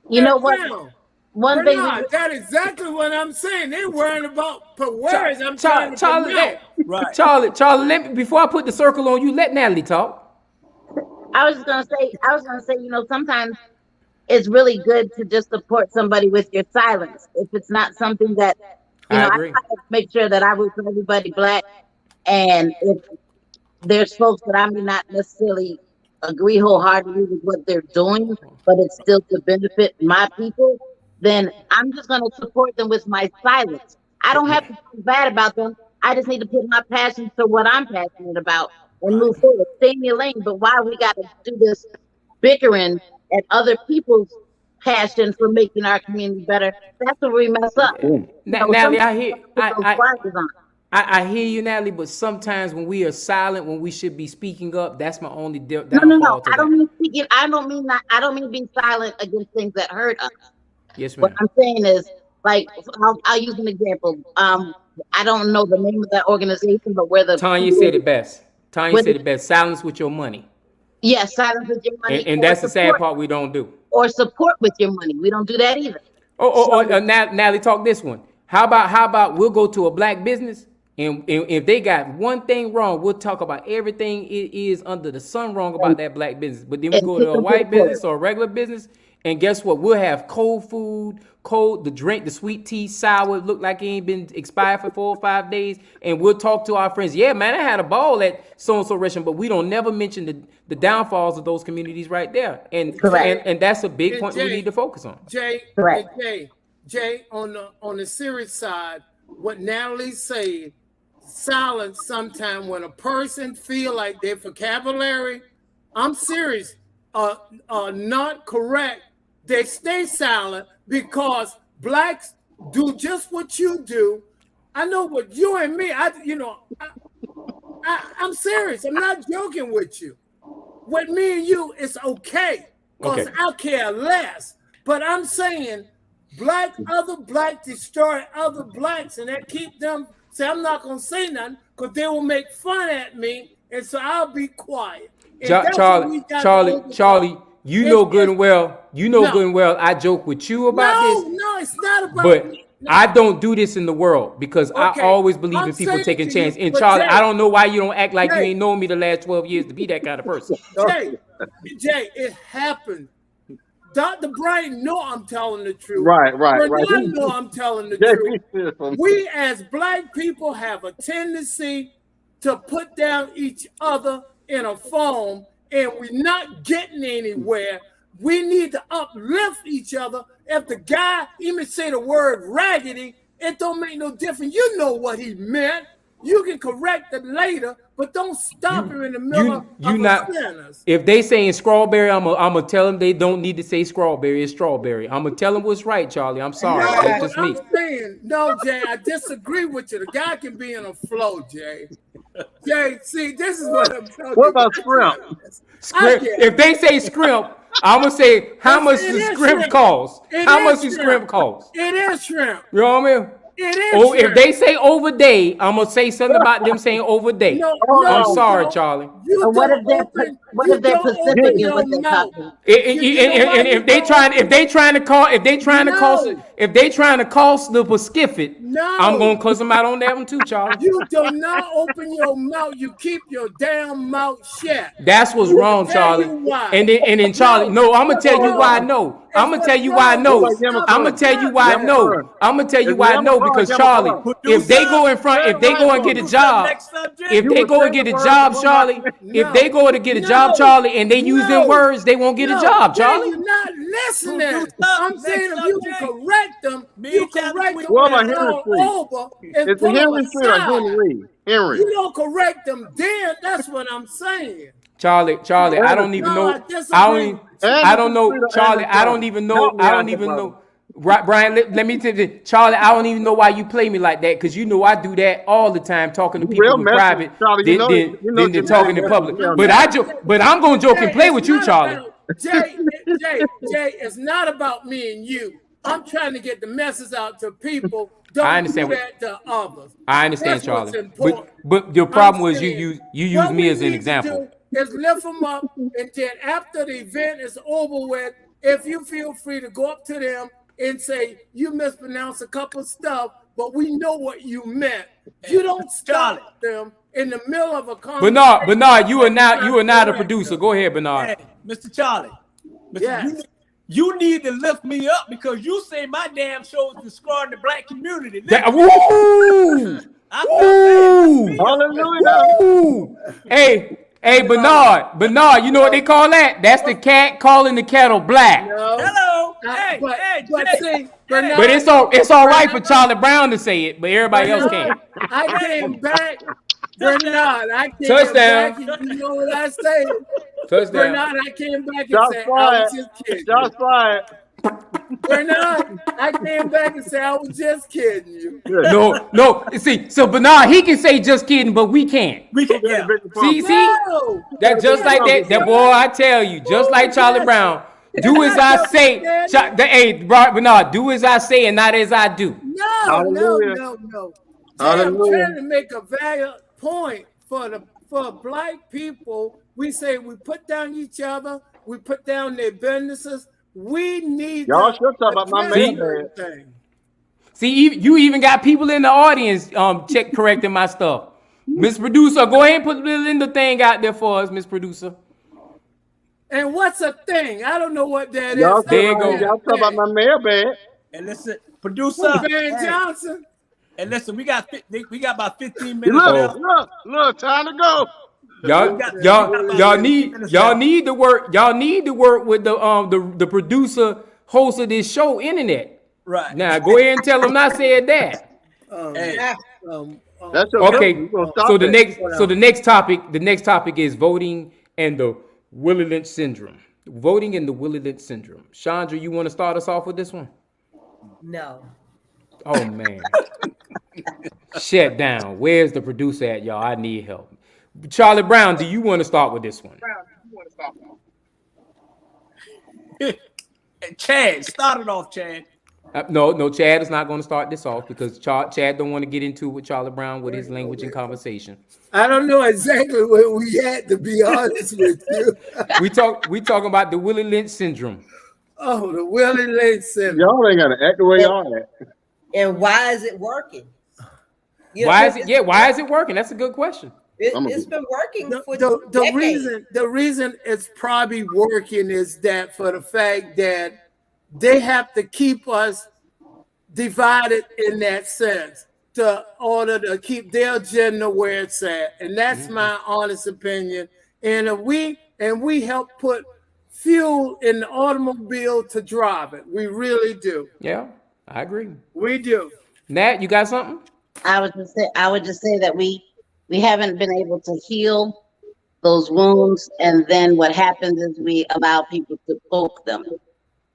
You know what? One thing. Bernard, that's exactly what I'm saying. They're worrying about words. I'm trying to Charlie, Charlie, let me, before I put the circle on you, let Natalie talk. I was gonna say, you know, sometimes it's really good to just support somebody with your silence. If it's not something that, you know, I try to make sure that I root for everybody black. And if there's folks that I may not necessarily agree wholeheartedly with what they're doing, but it's still to benefit my people, then I'm just going to support them with my silence. I don't have to feel bad about them. I just need to put my passion to what I'm passionate about and move forward. Stay in your lane. But why we got to do this bickering at other people's passion for making our community better? That's where we mess up. Natalie, I hear you, Natalie, but sometimes when we are silent, when we should be speaking up, that's my only downfall. No. I don't mean speaking. I don't mean being silent against things that hurt us. Yes, ma'am. What I'm saying is, like, I'll use an example. I don't know the name of that organization, but where the Tanya said it best. Tanya said it best. Silence with your money. Yes, silence with your money. And that's the sad part we don't do. Or support with your money. We don't do that either. Natalie, talk this one. How about we'll go to a black business, and if they got one thing wrong, we'll talk about everything it is under the sun wrong about that black business. But then we go to a white business or a regular business, and guess what? We'll have cold food, the drink, the sweet tea, sour, look like it ain't been expired for 4 or 5 days. And we'll talk to our friends. Yeah, man, I had a ball at so-and-so restaurant, but we don't never mention the downfalls of those communities right there. And that's a big point we need to focus on. Jay, on the serious side, what Natalie said, silence sometimes when a person feel like their vocabulary, I'm serious, not correct, they stay silent because blacks do just what you do. I know what you and me, I'm serious. I'm not joking with you. with me and you, it's okay. Because I care less. But I'm saying other blacks destroy other blacks, and that keep them say I'm not gonna say nothing because they will make fun at me, and so I'll be quiet. Charlie, you know good and well. I joke with you about this. No, it's not about but me. No. I don't do this in the world because I always believe in people taking chances. And Charlie, Jay, I don't know why you don't act like you ain't known me the last 12 years to be that kind of person. Jay, it happened. Dr. Brian know I'm telling the truth. Right. I know I'm telling the truth. We as black people have a tendency to put down each other in a foam, and we're not getting anywhere. We need to uplift each other. If the guy even say the word raggedy, it don't make no difference. You know what he meant. You can correct it later, but don't stop him in the middle of a sentence. If they saying strawberry, I'm gonna tell them they don't need to say strawberry. It's strawberry. I'm gonna tell them what's right, Charlie. I'm sorry. That's just me. I'm saying, no, Jay, I disagree with you. The guy can be in a flow, Jay. Jay, see, this is what I'm talking about. What about scrimp? If they say scrimp, I'm gonna say how much does scrimp cost? How much does scrimp cost? It is shrimp. You know what I mean? It is shrimp. If they say overday, I'm gonna say something about them saying overday. I'm sorry, Charlie. What if they're Pacific is what they're talking? And if they trying to cost the Pacific, I'm gonna close them out on that one too, Charlie. You do not open your mouth. You keep your damn mouth shut. That's what's wrong, Charlie. And then Charlie, no, I'm gonna tell you why I know. I'm gonna tell you why I know. Because Charlie, if they go in front, if they go and get a job, Charlie, if they go to get a job, Charlie, and they use them words, they won't get a job, Charlie. You're not listening. I'm saying if you can correct them, you correct them What about and Henry all Street? over. It's the Henry Street or Henry? Henry. You don't correct them then. That's what I'm saying. Charlie, I don't even know. I don't know, Charlie. I don't even know. Right, Brian, let me tell you, Charlie, I don't even know why you play me like that, because you know I do that all the time, talking to people in private, then talking in public. But I'm gonna joke and play with you, Charlie. Jay, it's not about me and you. I'm trying to get the message out to people. Don't do that to others. I understand, Charlie. But your problem was you use me as an example. Is lift them up, and then after the event is over with, if you feel free to go up to them and say, you mispronounced a couple of stuff, but we know what you meant. You don't stop them in the middle of a conversation. Bernard, you are now the producer. Go ahead, Bernard. Hey, Mr. Charlie, you need to lift me up because you say my damn show is destroying the black community. Hallelujah. Hey, Bernard, you know what they call that? That's the cat calling the kettle black. No. Hello. But it's all right for Charlie Brown to say it, but everybody else can't. I came back, Bernard. Touchdown. Back, you know what I say? Touchdown. Bernard, I came back and said, I was just kidding. Shots fired. Bernard, I came back and said, I was just kidding you. No. See, so Bernard, he can say just kidding, but we can't. We can't. Yeah. See? That just like that. That boy, I tell you, just like Charlie Brown. Do as I say. Hey, Bernard, do as I say and not as I do. No. I'm trying to make a valid point for black people. We say we put down each other. We put down their businesses. We need y'all should talk about my man. See, you even got people in the audience correcting my stuff. Miss Producer, go ahead and put the Linda thing out there for us, Miss Producer. And what's a thing? I don't know what that is. There you go. Y'all talk about my mailbag. And listen, Producer. Van Johnson. And listen, we got about 15 minutes. Look, time to go. Y'all need to work with the producer host of this show, internet. Right. Now go ahead and tell them I said that. That's okay. So the next topic is voting and the Willie Lynch syndrome. Voting and the Willie Lynch syndrome. Chandra, you want to start us off with this one? No. Oh man. Shut down. Where's the producer at, y'all? I need help. Charlie Brown, do you want to start with this one? Chad, start it off, Chad. No, Chad is not going to start this off because Chad don't want to get into with Charlie Brown with his language and conversation. I don't know exactly where we at, to be honest with you. We talking about the Willie Lynch syndrome. Oh, the Willie Lynch syndrome. Y'all ain't gonna act the way y'all act. And why is it working? Why is it working? That's a good question. It's been working for the reason it's probably working is that for the fact that they have to keep us divided in that sense to order to keep their agenda where it's at, and that's my honest opinion. And we help put fuel in the automobile to drive it. We really do. Yeah, I agree. We do. Nat, you got something? I would just say that we haven't been able to heal those wounds, and then what happens is we allow people to poke them,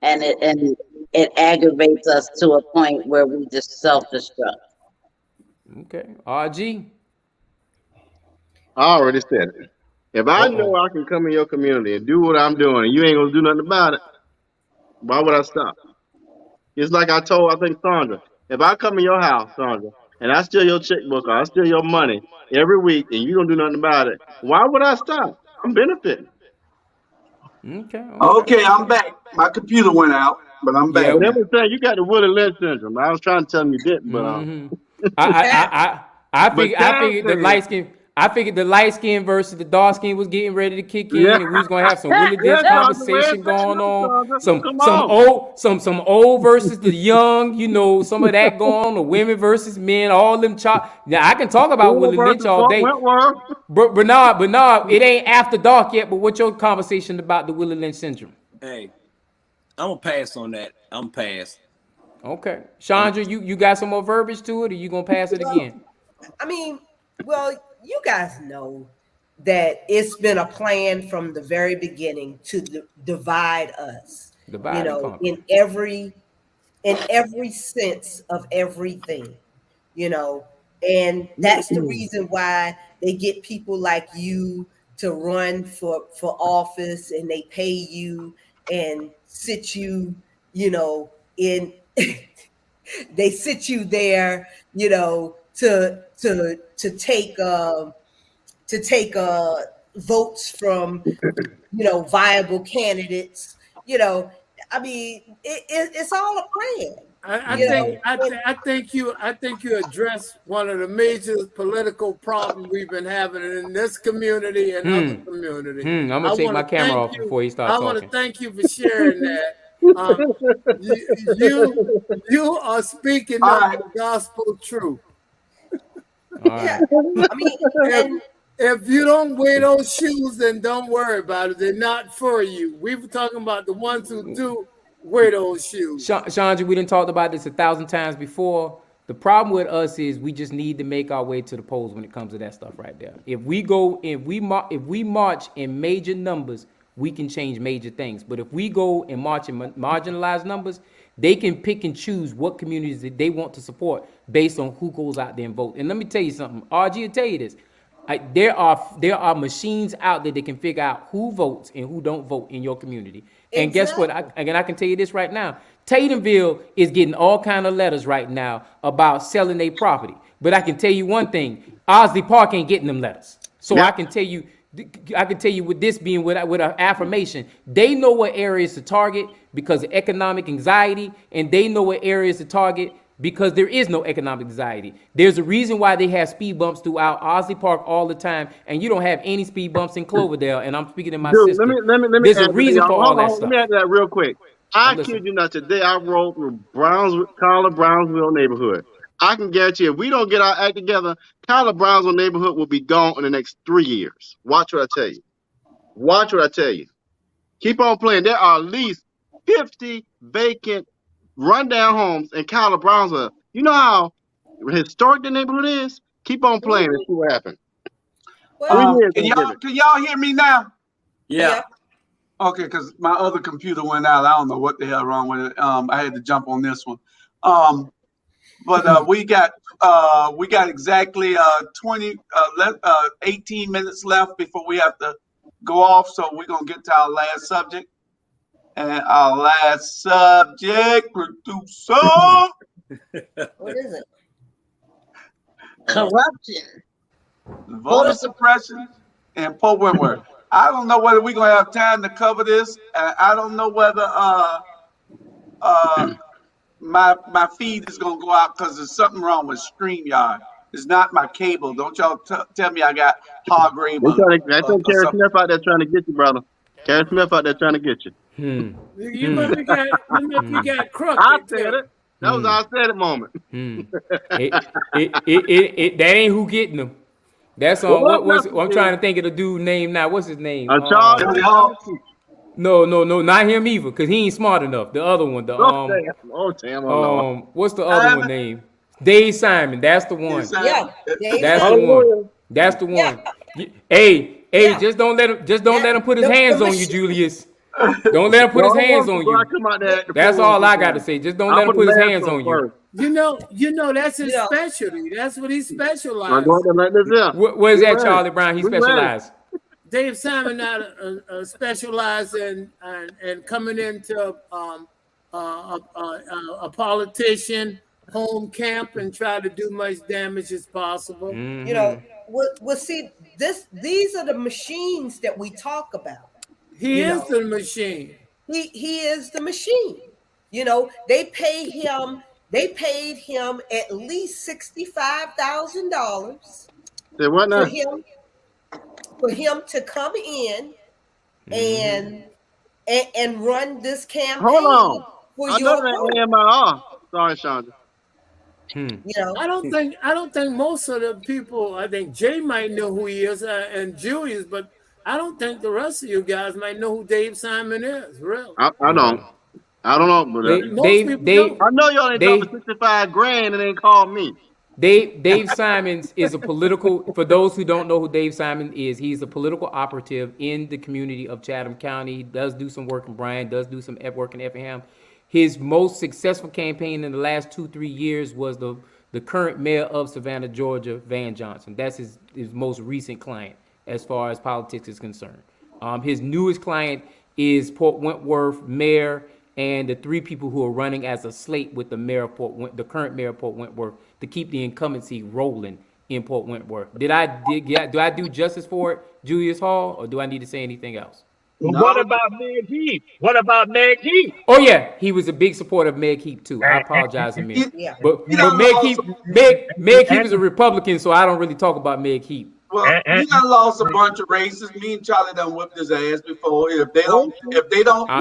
and it aggravates us to a point where we just self-destruct. Okay, RG. I already said it. If I know I can come in your community and do what I'm doing, and you ain't gonna do nothing about it, why would I stop? It's like I think Sandra, if I come in your house, Sandra, and I steal your checkbook or I steal your money every week, and you don't do nothing about it, why would I stop? I'm benefiting. Okay, I'm back. My computer went out, but I'm back. Yeah, And everything, you got the Willie Lynch syndrome. I was trying to tell you didn't, but I figured the light skin. I figured the light skin versus the dark skin was getting ready to kick in, and we was gonna have some really good conversation going on. Some old versus the young, some of that going on. The women versus men, all them Now I can talk about Willie Lynch all day, but Bernard, it ain't after dark yet. But what's your conversation about the Willie Lynch syndrome? Hey, I'm gonna pass on that. I'm pass. Okay, Chandra, you got some more verbiage to it, or you gonna pass it again? I mean, well, you guys know that it's been a plan from the very beginning to divide us. In every sense of everything, and that's the reason why they get people like you to run for office, and they pay you and sit you, in they sit you there, to take votes from viable candidates. I mean, it's all a plan. I think you addressed one of the major political problems we've been having in this community and other communities. I'm gonna take my camera off before he starts talking. I want to thank you for sharing that. You are speaking of the gospel truth. Yeah. I mean, if you don't wear those shoes, then don't worry about it. They're not for you. We were talking about the ones who do wear those shoes. Chandra, we done talked about this 1,000 times before. The problem with us is we just need to make our way to the polls when it comes to that stuff right there. If we march in major numbers, we can change major things. But if we go and march in marginalized numbers, they can pick and choose what communities that they want to support based on who goes out there and vote. And let me tell you something. RG will tell you this. There are machines out there that can figure out who votes and who don't vote in your community. And guess what? I can tell you this right now. Tatumville is getting all kind of letters right now about selling their property. But I can tell you one thing. Osley Park ain't getting them letters. So I can tell you with this being with an affirmation, they know what areas to target because of economic anxiety, and they know what areas to target because there is no economic anxiety. There's a reason why they have speed bumps throughout Osley Park all the time, and you don't have any speed bumps in Cloverdale. And I'm speaking in my sister. Let me There's a reason for all that stuff. Let me add that real quick. I kid you not. Today I rode through Brownsville neighborhood. I can guarantee if we don't get our act together, Brownsville neighborhood will be gone in the next 3 years. Watch what I tell you. Watch what I tell you. Keep on playing. There are at least 50 vacant, rundown homes in Brownsville. You know how historic the neighborhood is? Keep on playing and see what happens. Can y'all hear me now? Yeah. Okay, because my other computer went out. I don't know what the hell wrong with it. I had to jump on this one. But we got exactly 18 minutes left before we have to go off, so we're gonna get to our last subject. And our last subject, producer. What is it? Corruption. Voter suppression and Pope Wentworth. I don't know whether we're gonna have time to cover this. I don't know whether my feed is gonna go out because there's something wrong with StreamYard. It's not my cable. Don't y'all tell me I got Hargrave. I think Carrie Smith out there trying to get you, brother. Carrie Smith out there trying to get you. You must be got crooked. I said it. That was our said it moment. That ain't who getting them. That's on I'm trying to think of the dude name now. What's his name? Charles. No, not him either, because he ain't smart enough. The other one, what's the other one name? Dave Simon. That's the one. Yeah, that's the one. That's the one. Yeah. Hey, just don't let him put his hands on you, Julius. Don't let him put his hands on you. That's all I got to say. Just don't let him put his hands on you. You know, that's his specialty. That's what he specializes. What is that, Charlie Brown? He specialized. Dave Simon not specialized in coming into a politician home camp and try to do much damage as possible. You know, well, see, these are the machines that we talk about. He is the machine. He is the machine. You know, they paid him at least $65,000 for him to come in and run this campaign. Hold on. For I know that AMIR. Sorry, Chandra. You know, I don't think most of the people. I think Jay might know who he is and Julius, but I don't think the rest of you guys might know who Dave Simon is. Really, I don't. I don't know, but I know y'all ain't talking 65 grand and ain't called me. Dave Simons is a political. For those who don't know who Dave Simon is, he's a political operative in the community of Chatham County. He does do some work in Bryan, does do some work in Effingham. His most successful campaign in the last 2-3 years was the current mayor of Savannah, Georgia, Van Johnson. That's his most recent client as far as politics is concerned. His newest client is Port Wentworth mayor and the 3 people who are running as a slate with the current mayor of Port Wentworth to keep the incumbency rolling in Port Wentworth. Do I do justice for it, Julius Hall, or do I need to say anything else? Well, what about Meg Heap? Oh yeah, he was a big supporter of Meg Heap too. I apologize, Amir. But Meg Heap is a Republican, so I don't really talk about Meg Heap. Well, he done lost a bunch of races. Me and Charlie done whipped his ass before. If they don't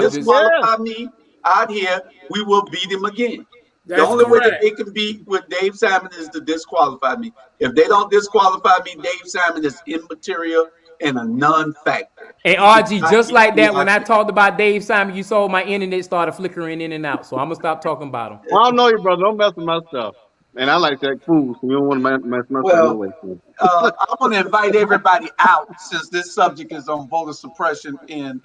disqualify me out here, we will beat him again. The only way that they can beat with Dave Simon is to disqualify me. If they don't disqualify me, Dave Simon is immaterial and a non-factor. And RG, just like that, when I talked about Dave Simon, you saw my internet started flickering in and out. So I'm gonna stop talking about him. Well, I don't know you, brother. Don't mess with my stuff. And I like that food, so you don't want to mess my stuff away. I want to invite everybody out since this subject is on voter suppression in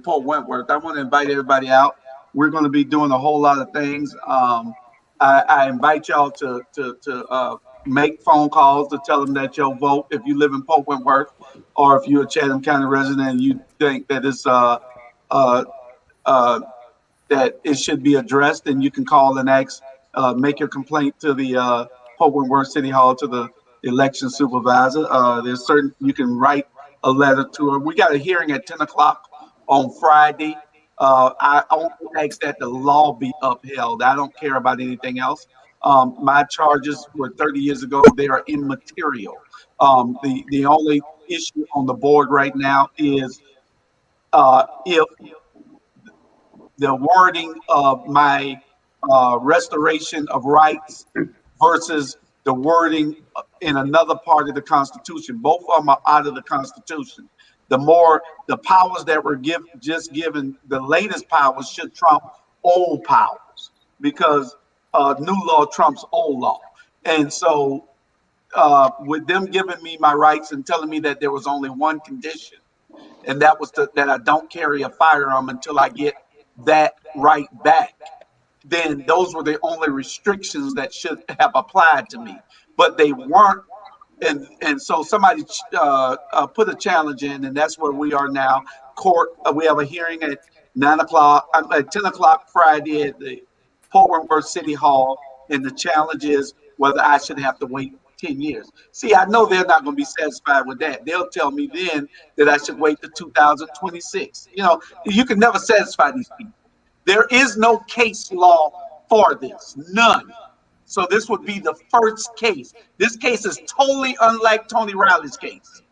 Port Wentworth. I want to invite everybody out. We're going to be doing a whole lot of things. I invite y'all to make phone calls to tell them that you'll vote if you live in Port Wentworth, or if you're a Chatham County resident and you think that it's that it should be addressed, then you can call and ask, make your complaint to the Port Wentworth City Hall, to the election supervisor. There's certain, you can write a letter to her. We got a hearing at 10 o'clock on Friday. I only ask that the law be upheld. I don't care about anything else. My charges were 30 years ago. They are immaterial. The only issue on the board right now is if the wording of my restoration of rights versus the wording in another part of the Constitution. Both of them are out of the Constitution. The powers that were given, the latest powers should trump old powers, because new law trumps old law. And so with them giving me my rights and telling me that there was only one condition, and that was that I don't carry a firearm until I get that right back, then those were the only restrictions that should have applied to me. But they weren't and so somebody put a challenge in, and that's where we are now. Court. We have a hearing at 9 o'clock, at 10 o'clock Friday at the Fort Worth City Hall, and the challenge is whether I should have to wait 10 years. See, I know they're not going to be satisfied with that. They'll tell me then that I should wait to 2026. You know, you can never satisfy these people. There is no case law for this, none. So this would be the first case. This case is totally unlike Tony Riley's case.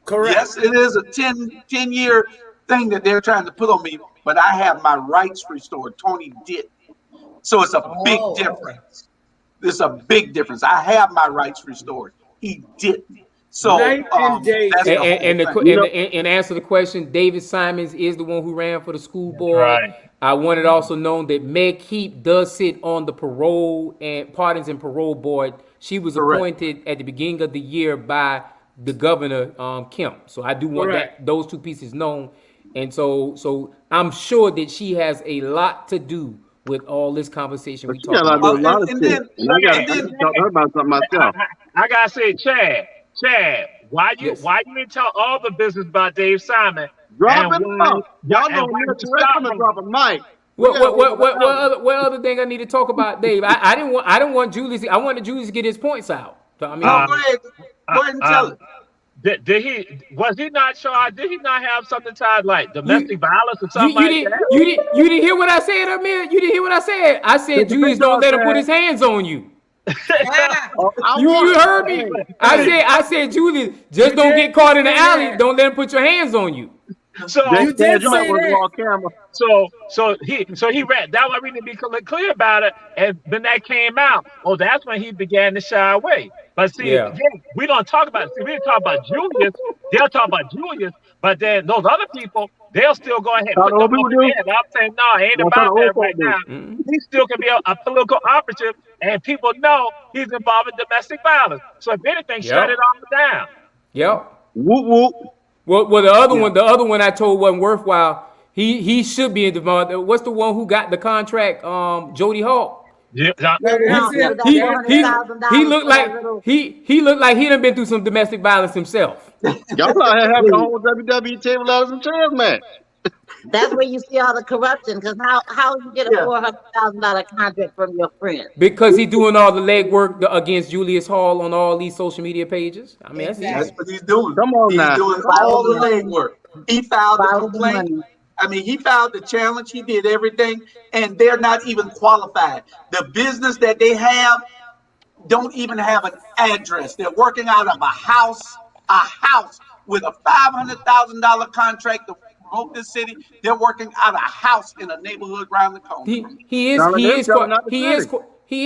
Correct. Yes, it is a 10-year thing that they're trying to put on me, but I have my rights restored. Tony didn't. So it's a big difference. It's a big difference. I have my rights restored. He didn't. So Night and day. that's the whole thing. And answer the question, David Simons is the one who ran for the school board. Right. I wanted also known that Meg Heap does sit on the parole and pardons and parole board. She was Correct. appointed at the beginning of the year by the governor, Kemp. So I do want those two pieces known. And so I'm sure that she has a lot to do with all this conversation we talk about. A lot of shit. And I got to talk to her about something myself. I gotta say, Chad, why you didn't tell all the business about Dave Simon? Drop and it why- off. Y'all and know why me. you stopped him? Drop a mic. What other thing I need to talk about, Dave? I didn't want Julius. I wanted Julius to get his points out. So, I mean, Go ahead and tell it. Did he not have something tied like domestic violence or something that? You didn't hear what I said, Amir? You didn't hear what I said? I said Julius don't let him put his hands on you. You heard me? I said Julius, just don't get caught in the alley. Don't let him put your hands on you. So You did say that. So he read that. Why we didn't be clear about it, and when that came out, that's when he began to shy away. But see, again, we don't talk about. See, we didn't talk about Julius. They'll talk about Julius, but then those other people, they'll still go ahead. Put them on the head. I'm saying no, it ain't about that right now. He still can be a political operative, and people know he's involved in domestic violence. So if anything, shut it all down. Yep. Whoop whoop. Well, the other one I told wasn't worthwhile. He should be in the. What's the one who got the contract? Jody Hawk. Yeah, He looked like he done been through some domestic violence himself. Y'all out here having a whole WWE table ladders and chairs match. That's where you see all the corruption. Because how you get a $400,000 contract from your friend? Because he doing all the legwork against Julius Hall on all these social media pages. I mean, That's what he's doing. Come on he's now. doing all the legwork. He filed the complaint. I mean, he filed the challenge. He did everything, and they're not even qualified. The business that they have don't even have an address. They're working out of a house with a $500,000 contract to promote this city. They're working out of a house in a neighborhood around the corner. He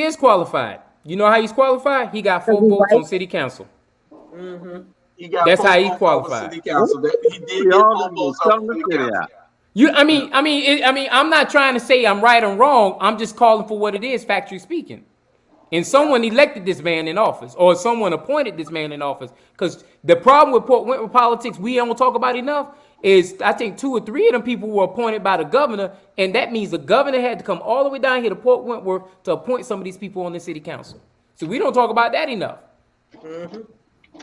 is qualified. You know how he's qualified? He got 4 votes on city council. That's how he's qualified. City council. He did get 4 votes on city council. I'm not trying to say I'm right or wrong. I'm just calling for what it is, factually speaking. And someone elected this man in office, or someone appointed this man in office. Because the problem with Port Wentworth politics we don't talk about enough is I think 2 or 3 of them people were appointed by the governor, and that means the governor had to come all the way down here to Port Wentworth to appoint some of these people on the city council. So we don't talk about that enough.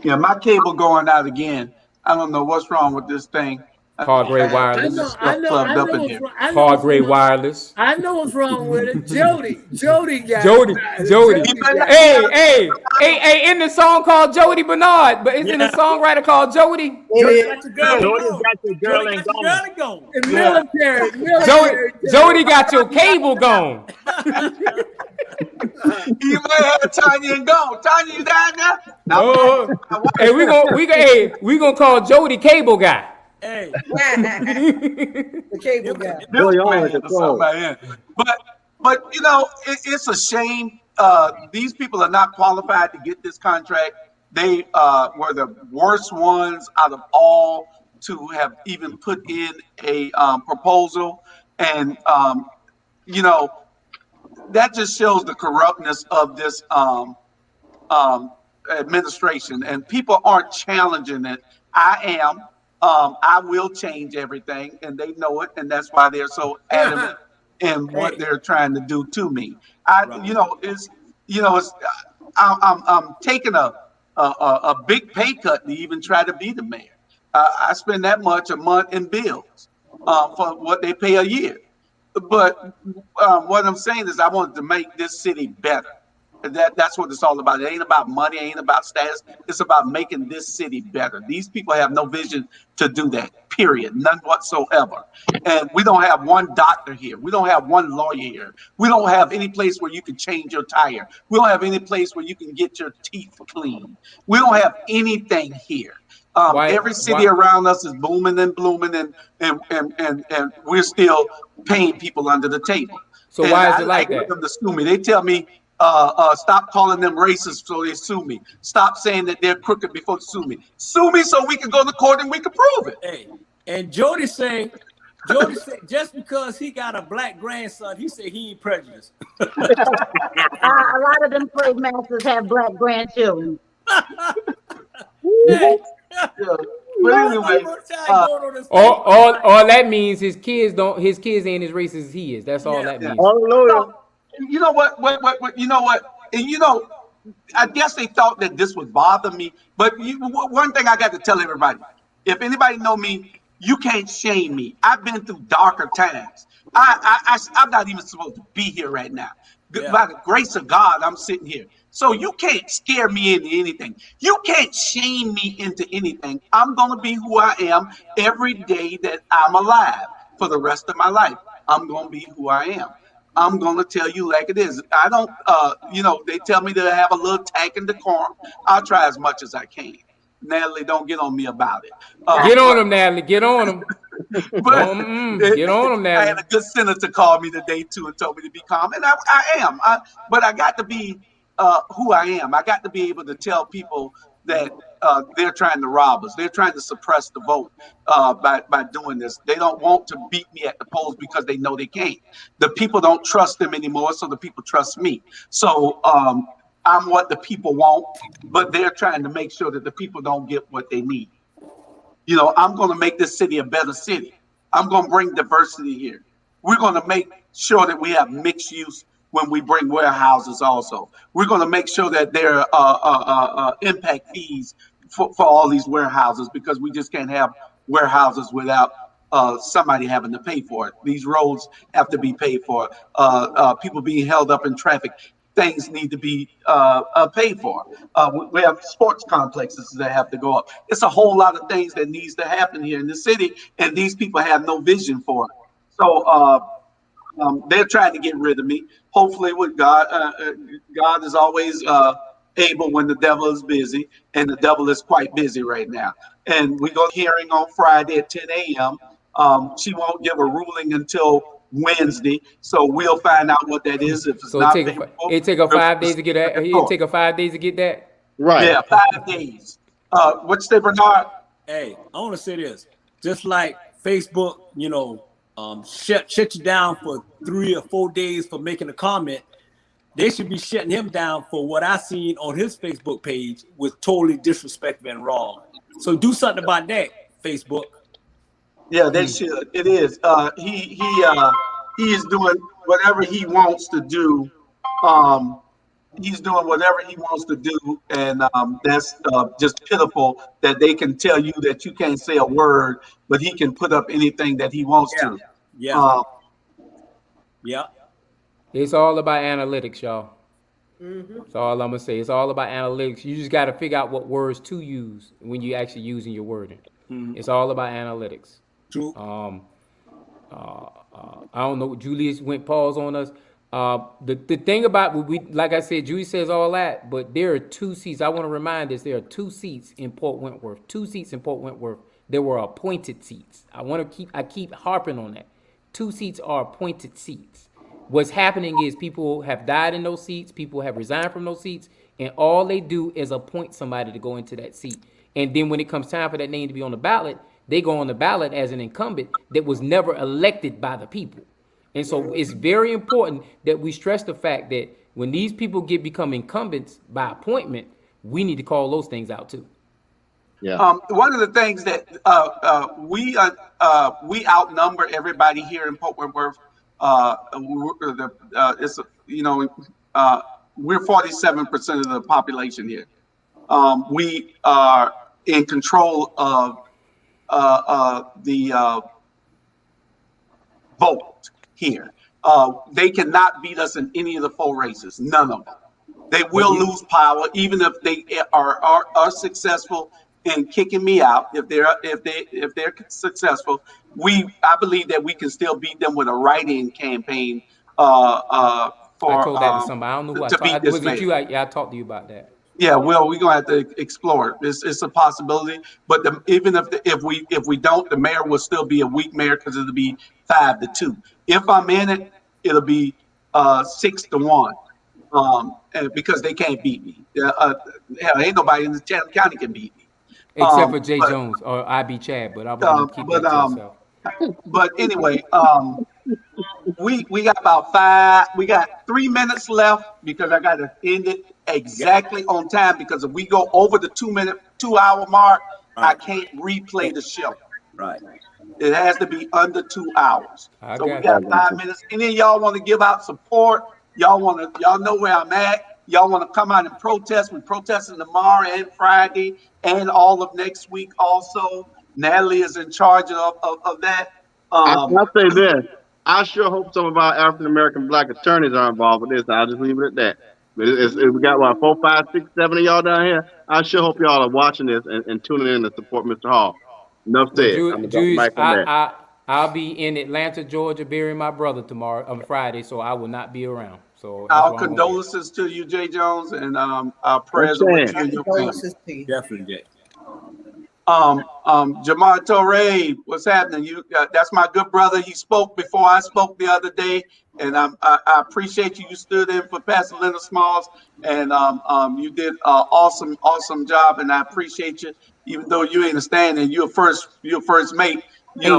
Yeah, my cable going out again. I don't know what's wrong with this thing. Hargrave Wireless. I know Hargrave Wireless. I know what's wrong with it. Jody got Jody. it. Hey, in the song called Jody Bernard, but isn't the songwriter called Jody? Jody's got your girl and gone. Military. Jody got your cable gone. You might have Tanya and go. Tanya, you down there? No. Hey, we gonna call Jody Cable Guy. Hey, The cable guy. But you know, it's a shame. These people are not qualified to get this contract. They were the worst ones out of all to have even put in a proposal, and you know, that just shows the corruptness of this administration, and people aren't challenging it. I am. I will change everything, and they know it, and that's why they're so adamant in what they're trying to do to me. I'm taking a a big pay cut to even try to be the mayor. I spend that much a month in bills for what they pay a year. But what I'm saying is I wanted to make this city better. That's what it's all about. It ain't about money, it ain't about status. It's about making this city better. These people have no vision to do that, period. None whatsoever. And we don't have one doctor here. We don't have one lawyer here. We don't have any place where you can change your tire. We don't have any place where you can get your teeth cleaned. We don't have anything here. Every city around us is booming and blooming, and we're still paying people under the table. So and why is it like that? Them to sue me. They tell me, stop calling them racist, so they sue me. Stop saying that they're crooked before they sue me. Sue me so we can go to court and we can prove it. Hey, and Jody said, just because he got a black grandson, he said he ain't prejudiced. A lot of them slave masters have black grandchildren. Hey. Yeah. But anyway, all that means his kids ain't as racist as he is. That's all that means. Hallelujah. You know what? You know what? And I guess they thought that this would bother me. But one thing I got to tell everybody: if anybody know me, you can't shame me. I've been through darker times. I'm not even supposed to be here right now. Yeah. By the grace of God, I'm sitting here. So you can't scare me into anything. You can't shame me into anything. I'm going to be who I am every day that I'm alive for the rest of my life. I'm going to be who I am. I'm going to tell you like it is. I don't, they tell me to have a little tact and decorum. I'll try as much as I can. Natalie, don't get on me about it. Get on him, Natalie. Get on him. Get on him, Natalie. I had a good senator call me today, too, and told me to be calm. And I am. But I got to be who I am. I got to be able to tell people that they're trying to rob us. They're trying to suppress the vote by doing this. They don't want to beat me at the polls because they know they can't. The people don't trust them anymore, so the people trust me. So I'm what the people want, but they're trying to make sure that the people don't get what they need. I'm going to make this city a better city. I'm going to bring diversity here. We're going to make sure that we have mixed use when we bring warehouses also. We're going to make sure that there are impact fees for all these warehouses, because we just can't have warehouses without somebody having to pay for it. These roads have to be paid for. People being held up in traffic. Things need to be paid for. We have sports complexes that have to go up. It's a whole lot of things that needs to happen here in the city, and these people have no vision for it. So they're trying to get rid of me. Hopefully with God, God is always able when the devil is busy, and the devil is quite busy right now. And we go hearing on Friday at 10 a.m. She won't give a ruling until Wednesday, so we'll find out what that is. If it's so not it take her 5 days to get that. It take her 5 days to get that. Right. Yeah, 5 days. What you say, Bernard? Hey, I want to say this. Just like Facebook, shut you down for 3 or 4 days for making a comment, they should be shutting him down for what I seen on his Facebook page was totally disrespectful and wrong. So do something about that, Facebook. Yeah, they should. It is. He is doing whatever he wants to do. He's doing whatever he wants to do, and that's just pitiful that they can tell you that you can't say a word, but he can put up anything that he wants to. Yeah. It's all about analytics, y'all. Mm-hmm. That's all I'm gonna say. It's all about analytics. You just got to figure out what words to use when you're actually using your wording. Mm-hmm. It's all about analytics. True. I don't know. Julius went pause on us. The thing about like I said, Julie says all that, but there are 2 seats. I want to remind us there are 2 seats in Port Wentworth. 2 seats in Port Wentworth. There were appointed seats. I keep harping on that. 2 seats are appointed seats. What's happening is people have died in those seats. People have resigned from those seats, and all they do is appoint somebody to go into that seat. And then when it comes time for that name to be on the ballot, they go on the ballot as an incumbent that was never elected by the people. And so it's very important that we stress the fact that when these people become incumbents by appointment, we need to call those things out too. Yeah. One of the things that we outnumber everybody here in Port Wentworth. We're 47% of the population here. we are in control of the vote here. They cannot beat us in any of the 4 races, none of them. They will lose power, even if they are successful in kicking me out. If they're successful, I believe that we can still beat them with a write-in campaign. I told that to somebody. I don't know who to beat this was it you? I talked to you about that. Yeah, well, we're gonna have to explore it. It's a possibility, but even if we don't, the mayor will still be a weak mayor because it'll be 5-2. If I'm in it, it'll be 6-1. And because they can't beat me. Hell, ain't nobody in the Chatham County can beat me. Except for Jay Jones or I.B. Chad, but I'm going to keep that to myself. But anyway, we got we got 3 minutes left because I got to end it exactly on time, because if we go over the 2-hour mark, I can't replay the show. Right. It has to be under 2 hours. So we got that. 5 minutes. And then y'all want to give out support. Y'all know where I'm at. Y'all want to come out and protest. We're protesting tomorrow and Friday and all of next week also. Natalie is in charge of that. I'll say this. I sure hope some of our African-American black attorneys are involved with this. I'll just leave it at that. We got, 4, 5, 6, 7 of y'all down here. I sure hope y'all are watching this and tuning in to support Mr. Hall. Enough said. I'll be in Atlanta, Georgia, burying my brother on Friday, so I will not be around. So our condolences to you, Jay Jones, and our prayers are with you and your family. Definitely, Jay. Jamar Torre, what's happening? That's my good brother. He spoke before I spoke the other day, and I appreciate you. You stood in for Pastor Leonard Smalls, and you did an awesome job, and I appreciate you. Even though you ain't a stand and you're first mate,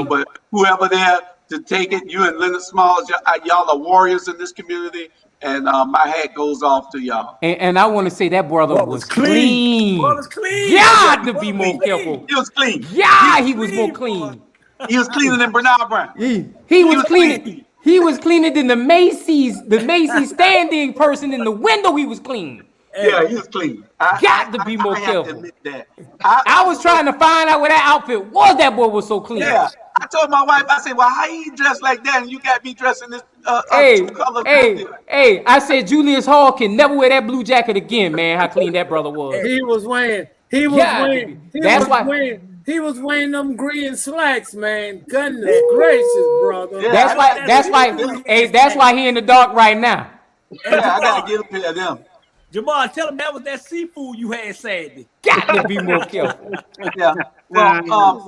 but whoever there to take it, you and Leonard Smalls, y'all are warriors in this community, and my hat goes off to y'all. And I want to say that brother was clean. Was clean. Yeah, to be more careful. He was clean. Yeah, he was more clean. He was cleaner than Bernard Brown. He was cleaner. He was cleaner than the Macy's standing person in the window. He was clean. Yeah, he was clean. Got to be more careful. Have to admit that. I was trying to find out where that outfit was. That boy was so clean. Yeah, I told my wife, I said, well, how you dressed like that and you got me dressed in this two-color Hey, I said Julius Hall can never wear that blue jacket again, man. How clean that brother was. He was wearing them green slacks, man. Goodness gracious, brother. Yeah, that's why he in the dark right now. Yeah, I gotta get a pair of them. Jamal, tell him that was that seafood you had Saturday. Got to be more careful. Yeah. Well,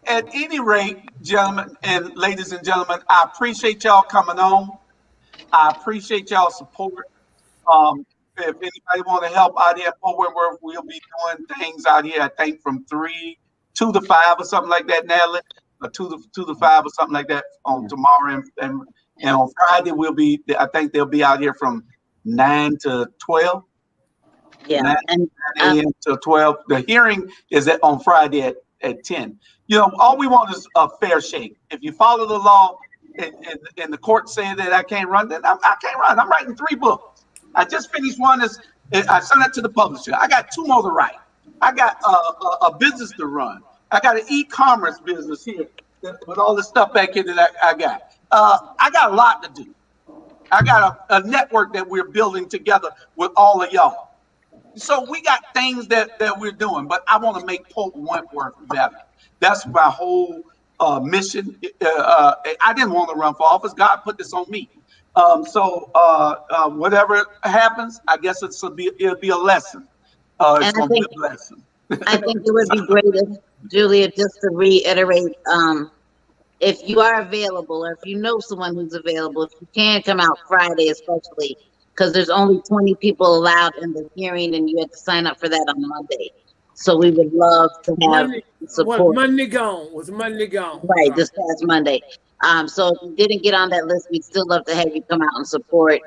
at any rate, gentlemen and ladies and gentlemen, I appreciate y'all coming on. I appreciate y'all support. If anybody want to help out here, we'll be doing things out here, I think from 2 to 5 or something like that, Natalie, or 2 to 5 or something like that on tomorrow. And on Friday, I think they'll be out here from 9 to 12. Yeah. 9 a.m. to 12. The hearing is on Friday at 10. All we want is a fair shake. If you follow the law and the court saying that I can't run, then I can't run. I'm writing 3 books. I just finished one. I sent it to the publisher. I got 2 more to write. I got a business to run. I got an e-commerce business here with all the stuff back here that I got. I got a lot to do. I got a network that we're building together with all of y'all. So we got things that we're doing, but I want to make Pope Wentworth better. That's my whole mission. I didn't want to run for office. God put this on me. So whatever happens, I guess it'll be a lesson. It's going to be a lesson. I think it would be great if, Julia, just to reiterate, if you are available or if you know someone who's available, if you can come out Friday, especially because there's only 20 people allowed in the hearing and you have to sign up for that on Monday. So we would love to have support. Was Monday gone? Right, this past Monday. So if you didn't get on that list, we'd still love to have you come out and support.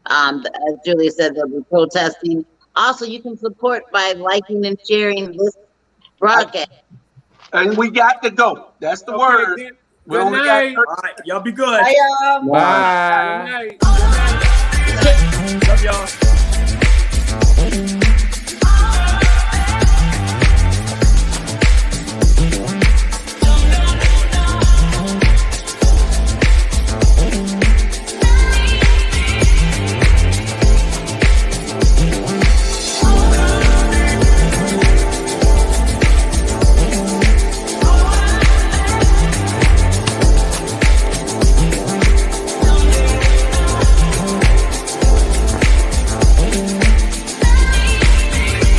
As Julia said, they'll be protesting. Also, you can support by liking and sharing this broadcast. And we got to go. That's the word. Good night. All right, y'all be good. Bye, y'all. Bye. Good night. Love y'all.